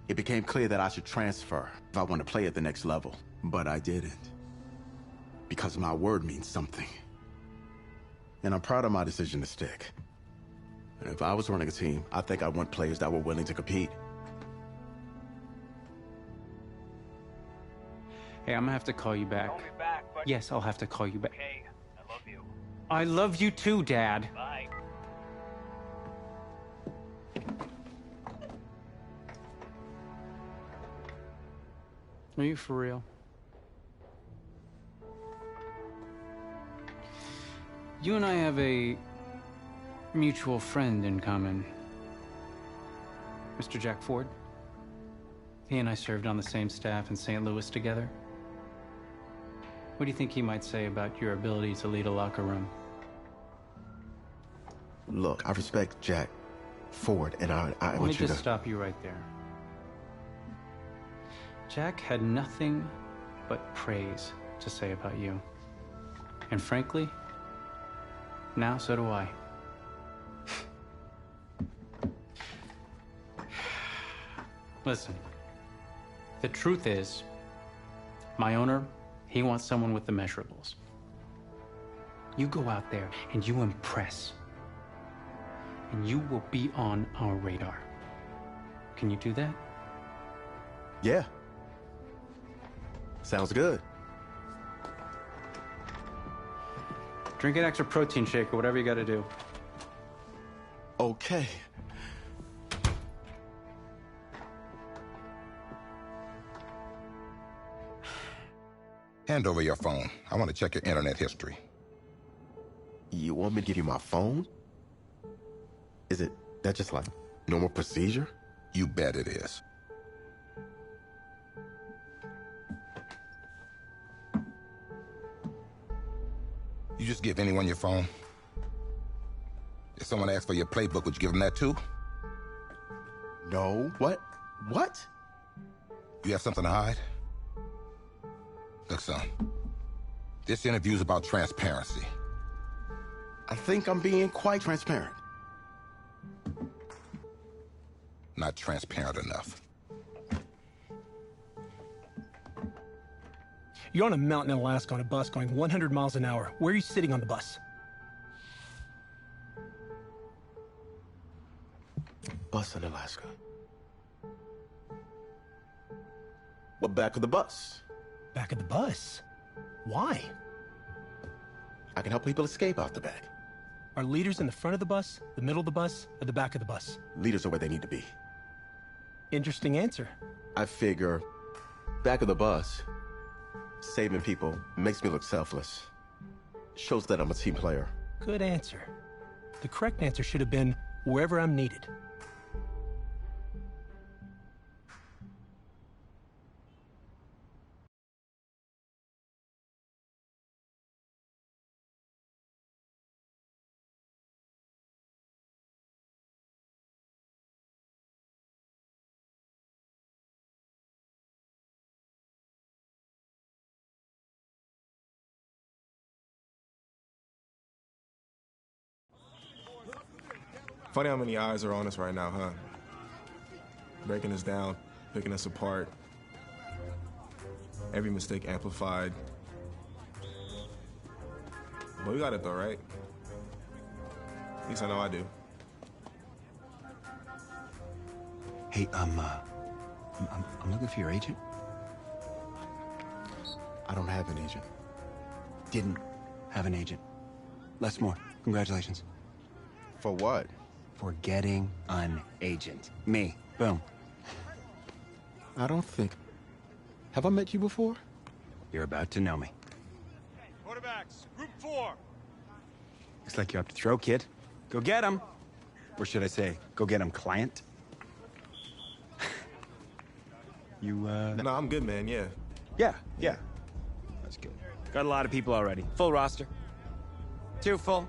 it became clear that I should transfer if I want to play at the next level. But I didn't. Because my word means something. And I'm proud of my decision to stick. And if I was running a team, I think I want players that were willing to compete. Hey, I'm gonna have to call you back. Call me back, but... Yes, I'll have to call you back. Okay, I love you. I love you too, Dad. Bye. Are you for real? You and I have a mutual friend in common. Mr. Jack Ford. He and I served on the same staff in St. Louis together. What do you think he might say about your ability to lead a locker room? Look, I respect Jack Ford, and I Let me want you to... just stop you right there. Jack had nothing but praise to say about you. And frankly, now so do I. Listen, the truth is, my owner, he wants someone with the measurables. You go out there and you impress, and you will be on our radar. Can you do that? Yeah. Sounds good. Drink an extra protein shake or whatever you gotta do. Okay. Hand over your phone. I want to check your internet history. You want me to give you my phone? Is that just like normal procedure? You bet it is. You just give anyone your phone? If someone asks for your playbook, would you give them that too? No. What? What? You have something to hide? Look, son, this interview's about transparency. I think I'm being quite transparent. Not transparent enough. You're on a mountain in Alaska on a bus going 100 miles an hour. Where are you sitting on the bus? Bus in Alaska. Well, back of the bus. Back of the bus? Why? I can help people escape out the back. Are leaders in the front of the bus, the middle of the bus, or the back of the bus? Leaders are where they need to be. Interesting answer. I figure back of the bus, saving people makes me look selfless. Shows that I'm a team player. Good answer. The correct answer should have been wherever I'm needed. Funny how many eyes are on us right now, huh? Breaking us down, picking us apart. Every mistake amplified. But we got it though, right? At least I know I do. Hey, I'm looking for your agent. I don't have an agent. Didn't have an agent. Less more. Congratulations. For what? For getting an agent. Me. Boom. I don't think... Have I met you before? You're about to know me. Quarterbacks, group 4. Looks like you're up to throw, kid. Go get him. Or should I say, go get him, client? You, No, I'm good, man, yeah. Yeah. That's good. Got a lot of people already. Full roster. 2 full.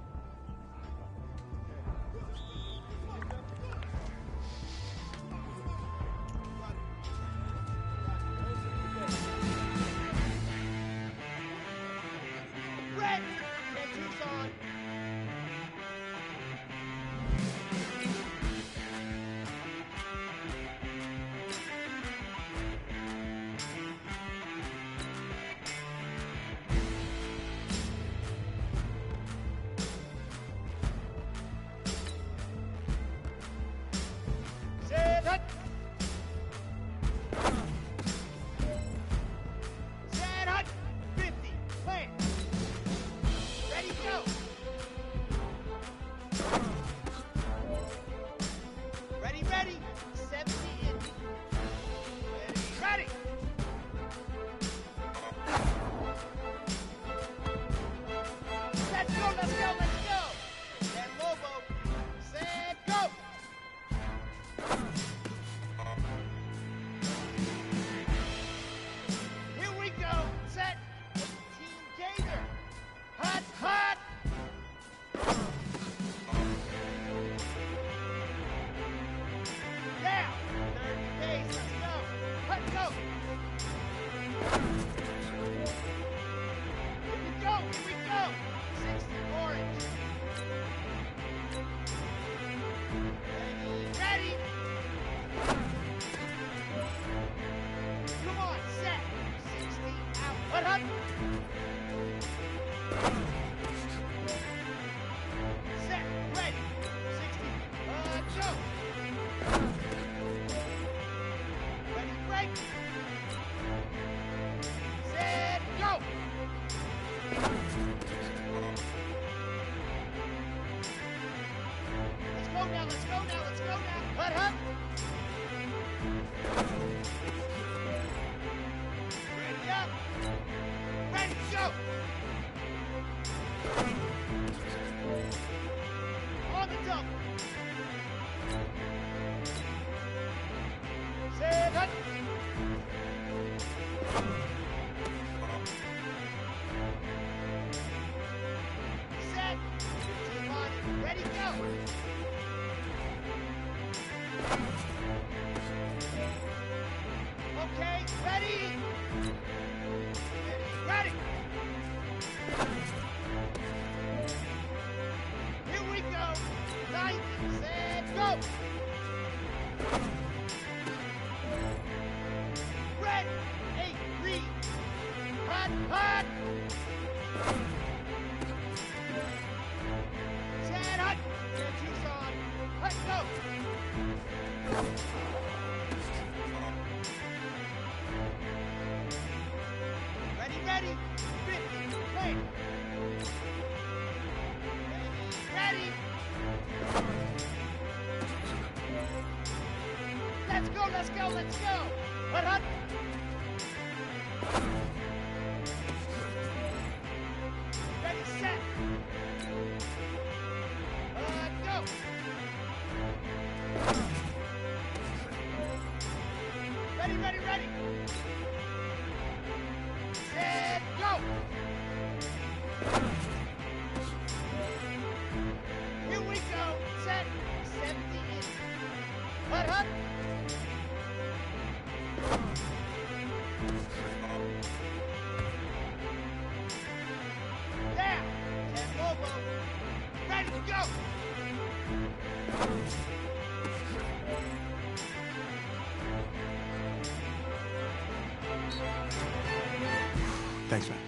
Hut! Set, hut! Set, Tucson! Hut, go! Ready, ready! 50, play! Ready! Let's go, let's go, let's go! Hut, hut! Ready, set! Go! Ready, ready, ready! Set, go! Here we go! Set, 70 in. Hut, hut! Down! 10 Lobo! Ready to go! Thanks, man.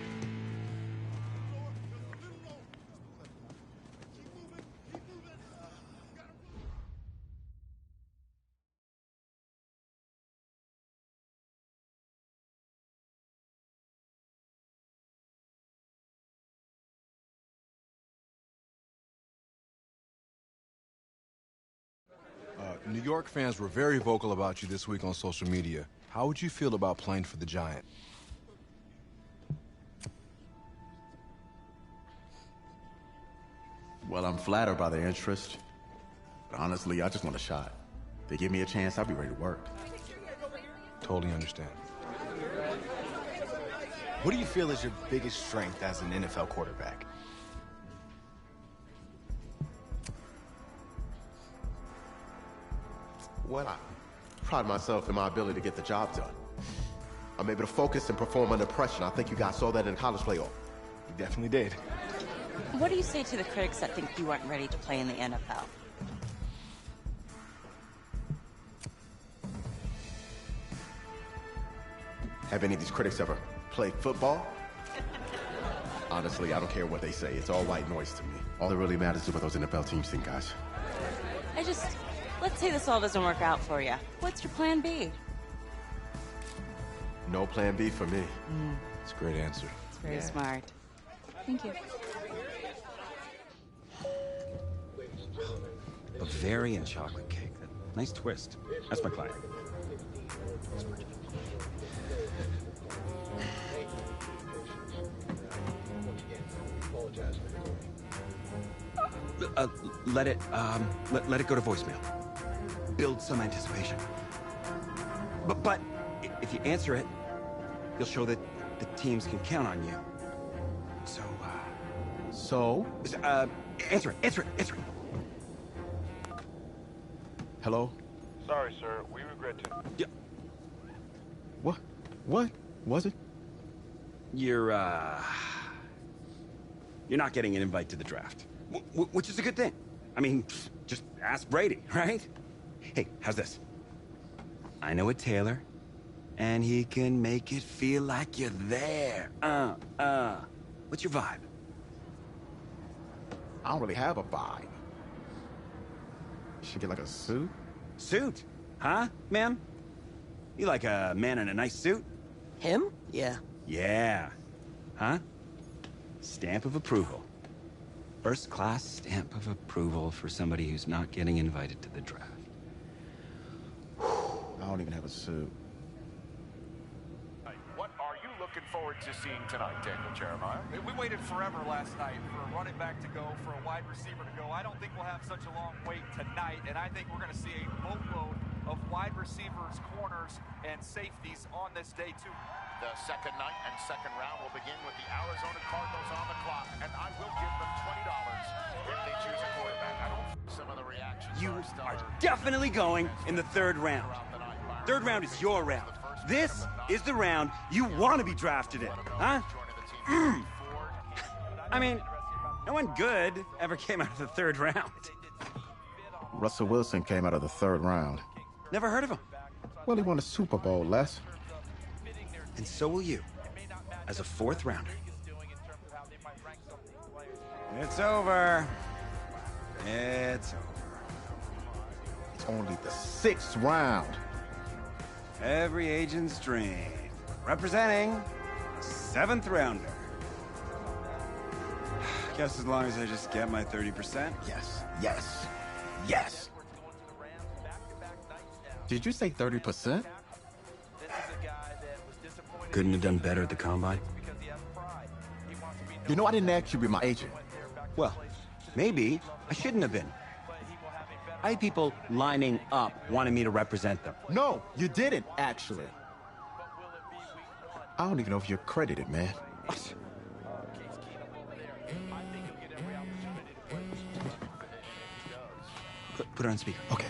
New York fans were very vocal about you this week on social media. How would you feel about playing for the Giant? Well, I'm flattered by their interest. But honestly, I just want a shot. If they give me a chance, I'll be ready to work. Totally understand. What do you feel is your biggest strength as an NFL quarterback? Well, I pride myself in my ability to get the job done. I'm able to focus and perform under pressure. I think you guys saw that in college playoff. You definitely did. What do you say to the critics that think you weren't ready to play in the NFL? Have any of these critics ever played football? Honestly, I don't care what they say. It's all white noise to me. All that really matters is what those NFL teams think, guys. Let's say this all doesn't work out for you. What's your plan B? No plan B for me. It's a great answer. It's very smart. Thank you. Bavarian chocolate cake. Nice twist. That's my client. Let it go to voicemail. Build some anticipation. But if you answer it, you'll show that the teams can count on you. So, answer it. Hello? Sorry, sir. We regret to... Yeah. What? What was it? You're not getting an invite to the draft. Which is a good thing. I mean, just ask Brady, right? Hey, how's this? I know a tailor, and he can make it feel like you're there. What's your vibe? I don't really have a vibe. Should get like a suit? Suit? Huh, ma'am? You like a man in a nice suit? Him? Yeah. Yeah. Huh? Stamp of approval. First-class stamp of approval for somebody who's not getting invited to the draft. I don't even have a suit. What are you looking forward to seeing tonight, Daniel Jeremiah? We waited forever last night for a running back to go, for a wide receiver to go. I don't think we'll have such a long wait tonight, and I think we're going to see a boatload of wide receivers, corners, and safeties on this day, too. The second night and second round will begin with the Arizona Cardinals on the clock, and I will give them $20 if they choose a quarterback. I don't... Some of the reactions You are definitely going in the third round. Third round is your round. This is the round you want to be drafted in, huh? I mean, no one good ever came out of the third round. Russell Wilson came out of the third round. Never heard of him. Well, he won a Super Bowl, Les. And so will you. as a 4th rounder. It's over. It's over. It's only the 6th round. Every agent's dream. Representing a 7th rounder. Guess as long as I just get my 30%. Yes, yes, yes. Did you say 30%? Couldn't have done better at the combine. You know, I didn't ask you to be my agent. Well, maybe I shouldn't have been. I had people lining up wanting me to represent them. No, you didn't, actually. I don't even know if you're credited, man. Put it on speaker. Okay.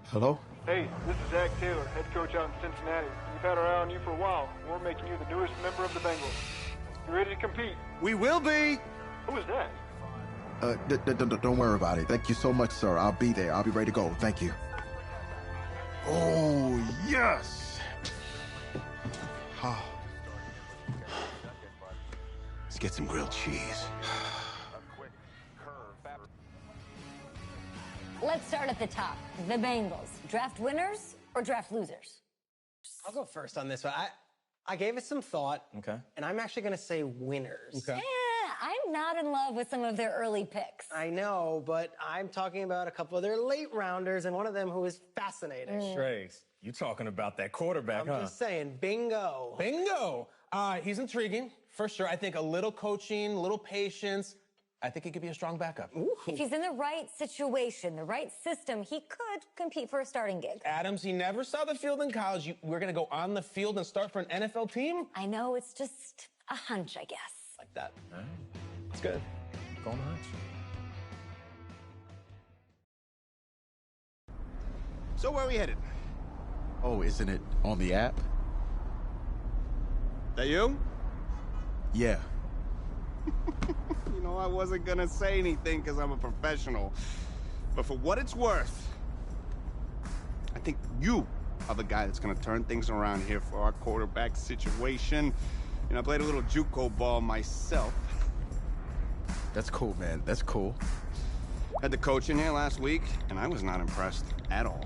Hello? Hey, this is Zach Taylor, head coach out in Cincinnati. We've had our eye on you for a while. We're making you the newest member of the Bengals. You ready to compete? We will be! Who is that? Don't worry about it. Thank you so much, sir. I'll be there. I'll be ready to go. Thank you. Oh, yes! Let's get some grilled cheese. Let's start at the top. The Bengals. Draft winners or draft losers? I'll go first on this one. I gave it some thought. Okay. And I'm actually going to say winners. Okay. I'm not in love with some of their early picks. I know, but I'm talking about a couple of their late rounders and one of them who is fascinating. Trace, you talking about that quarterback, I'm just saying, bingo. Bingo! He's intriguing, for sure. I think a little coaching, a little patience. I think he could be a strong backup. Ooh. If he's in the right situation, the right system, he could compete for a starting gig. Adams, he never saw the field in college. We're going to go on the field and start for an NFL team? I know, it's just a hunch, I guess. Like that. All right. It's good. Going on. So where are we headed? Oh, isn't it on the app? That you? Yeah. You know, I wasn't gonna say anything because I'm a professional. But for what it's worth, I think you are the guy that's gonna turn things around here for our quarterback situation. You know, I played a little JUCO ball myself. That's cool, man. That's cool. Had the coach in here last week, and I was not impressed at all.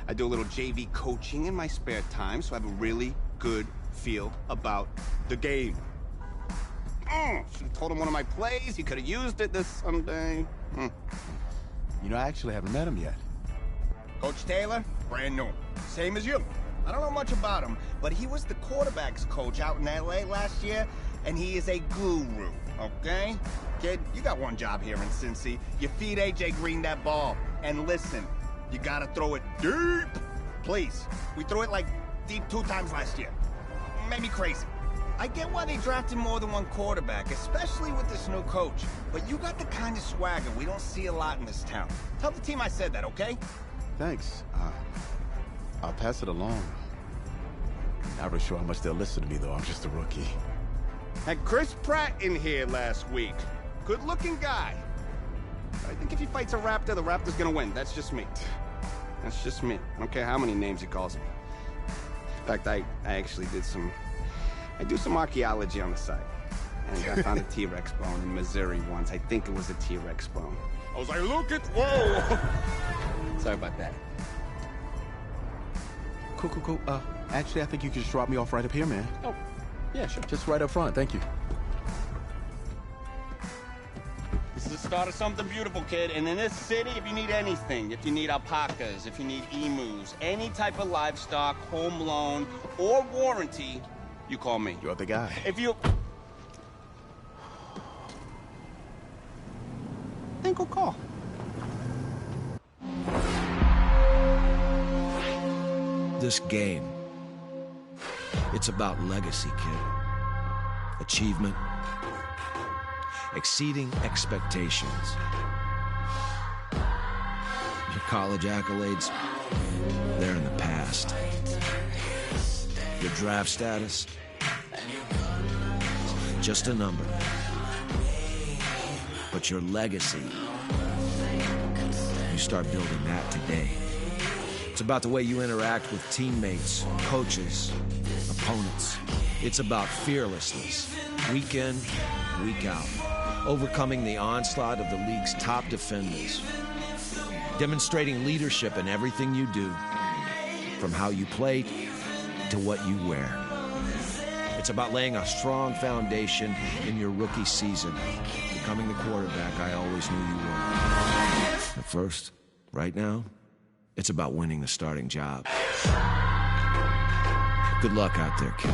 I do a little JV coaching in my spare time, so I have a really good feel about the game. Should have told him one of my plays. He could have used it this Sunday. You know, I actually haven't met him yet. Coach Taylor, brand new. Same as you. I don't know much about him, but he was the quarterback's coach out in L.A. last year, and he is a guru, okay? Kid, you got one job here in Cincy. You feed A.J. Green that ball. And listen, you gotta throw it deep. Please. We threw it, like, deep 2 times last year. Made me crazy. I get why they drafted more than one quarterback, especially with this new coach. But you got the kind of swagger we don't see a lot in this town. Tell the team I said that, okay? Thanks. I'll pass it along. Not really sure how much they'll listen to me, though. I'm just a rookie. Had Chris Pratt in here last week. Good-looking guy. I think if he fights a Raptor, the Raptor's gonna win. That's just me. That's just me. I don't care how many names he calls me. In fact, I actually did some... I do some archaeology on the side. And I found a T-Rex bone in Missouri once. I think it was a T-Rex bone. I was like, look at... Whoa! Sorry about that. Cool. Actually, I think you can just drop me off right up here, man. Oh, yeah, sure. Just right up front. Thank you. This is the start of something beautiful, kid. And in this city, if you need anything, if you need alpacas, if you need emus, any type of livestock, home loan, or warranty, you call me. You're the guy. If you... Then go call. This game, it's about legacy, kid. Achievement, exceeding expectations. Your college accolades, they're in the past. Your draft status, just a number. But your legacy, you start building that today. It's about the way you interact with teammates, coaches, opponents. It's about fearlessness, week in, week out. Overcoming the onslaught of the league's top defenders. Demonstrating leadership in everything you do, from how you play to what you wear. It's about laying a strong foundation in your rookie season, becoming the quarterback I always knew you were. At first, right now, it's about winning the starting job. Good luck out there, kid.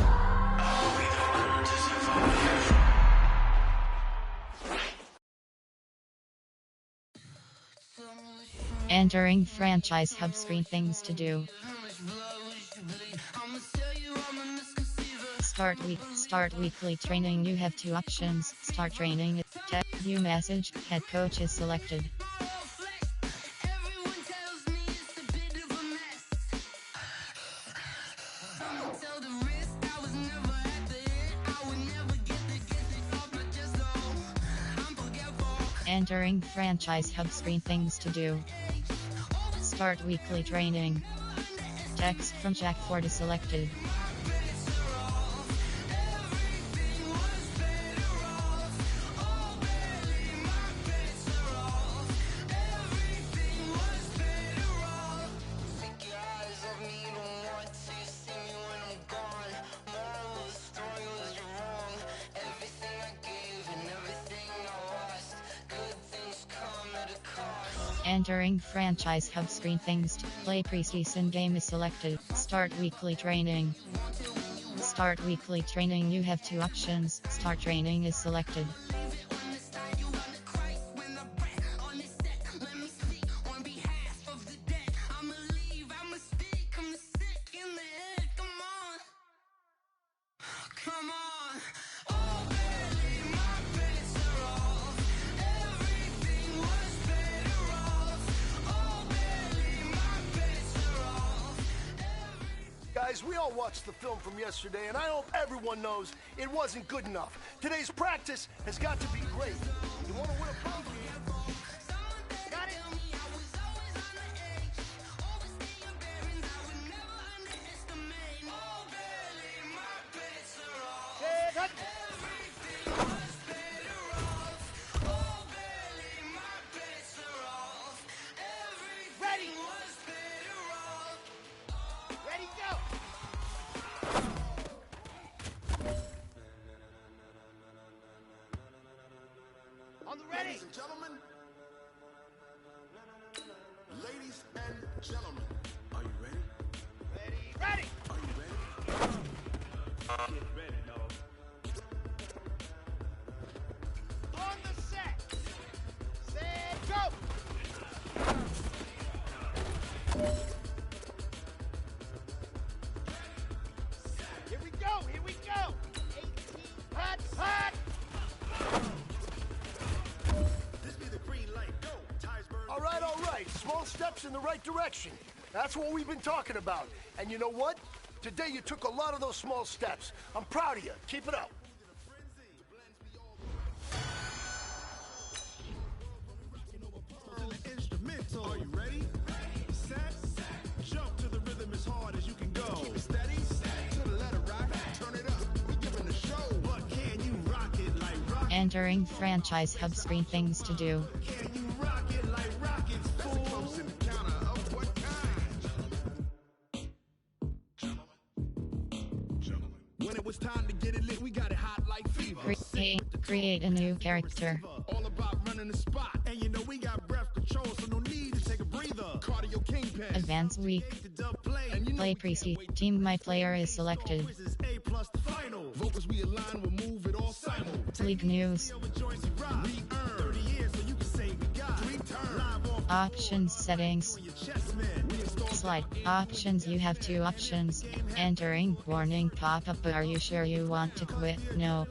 Entering franchise hub screen, things to do. Start weekly training. You have 2 options. Start training. Tech view message. Head coach is selected. Entering franchise hub screen, things to do. Start weekly training. Text from Jack Ford is selected. Entering franchise hub screen, things to play. Preseason game is selected. Start weekly training. Start weekly training. You have 2 options. Start training is selected. Guys, we all watched the film from yesterday, and I hope everyone knows it wasn't good enough. Today's practice has got to be great. You want to win a ball game? Got it? Cut. Ready? Ready, go! On the ready! Ladies and gentlemen. Ladies and gentlemen. Are you ready? Ready! Ready! Are you ready? Get ready, dog. On the set! Set, go! Here we go! Here we go! 18, hot, hot! This be the green light. Go, Tysburn. All right. Small steps in the right direction. That's what we've been talking about. And you know what? Today you took a lot of those small steps. I'm proud of you. Keep it up. Are you ready? Set. Jump to the rhythm as hard as you can go. Keep it steady. To the letter rock. Turn it up. We giving the show. But can you rock it like rock? Entering franchise hub screen, things to do. Can you rock it like rockets? That's a close encounter of what kind? Gentlemen. When it was time to get it lit, we got it hot like fever. Create a new character. All about running the spot. And you know we got breath control, so no need to take a breather. Cardio kingpin. Advance week. Play preseason. Team my player is selected. A plus the final. Vocals we align, we'll move it all simul. League news. Options settings. Slide. Options. You have 2 options. Entering. Warning pop-up. Are you sure you want to quit? No.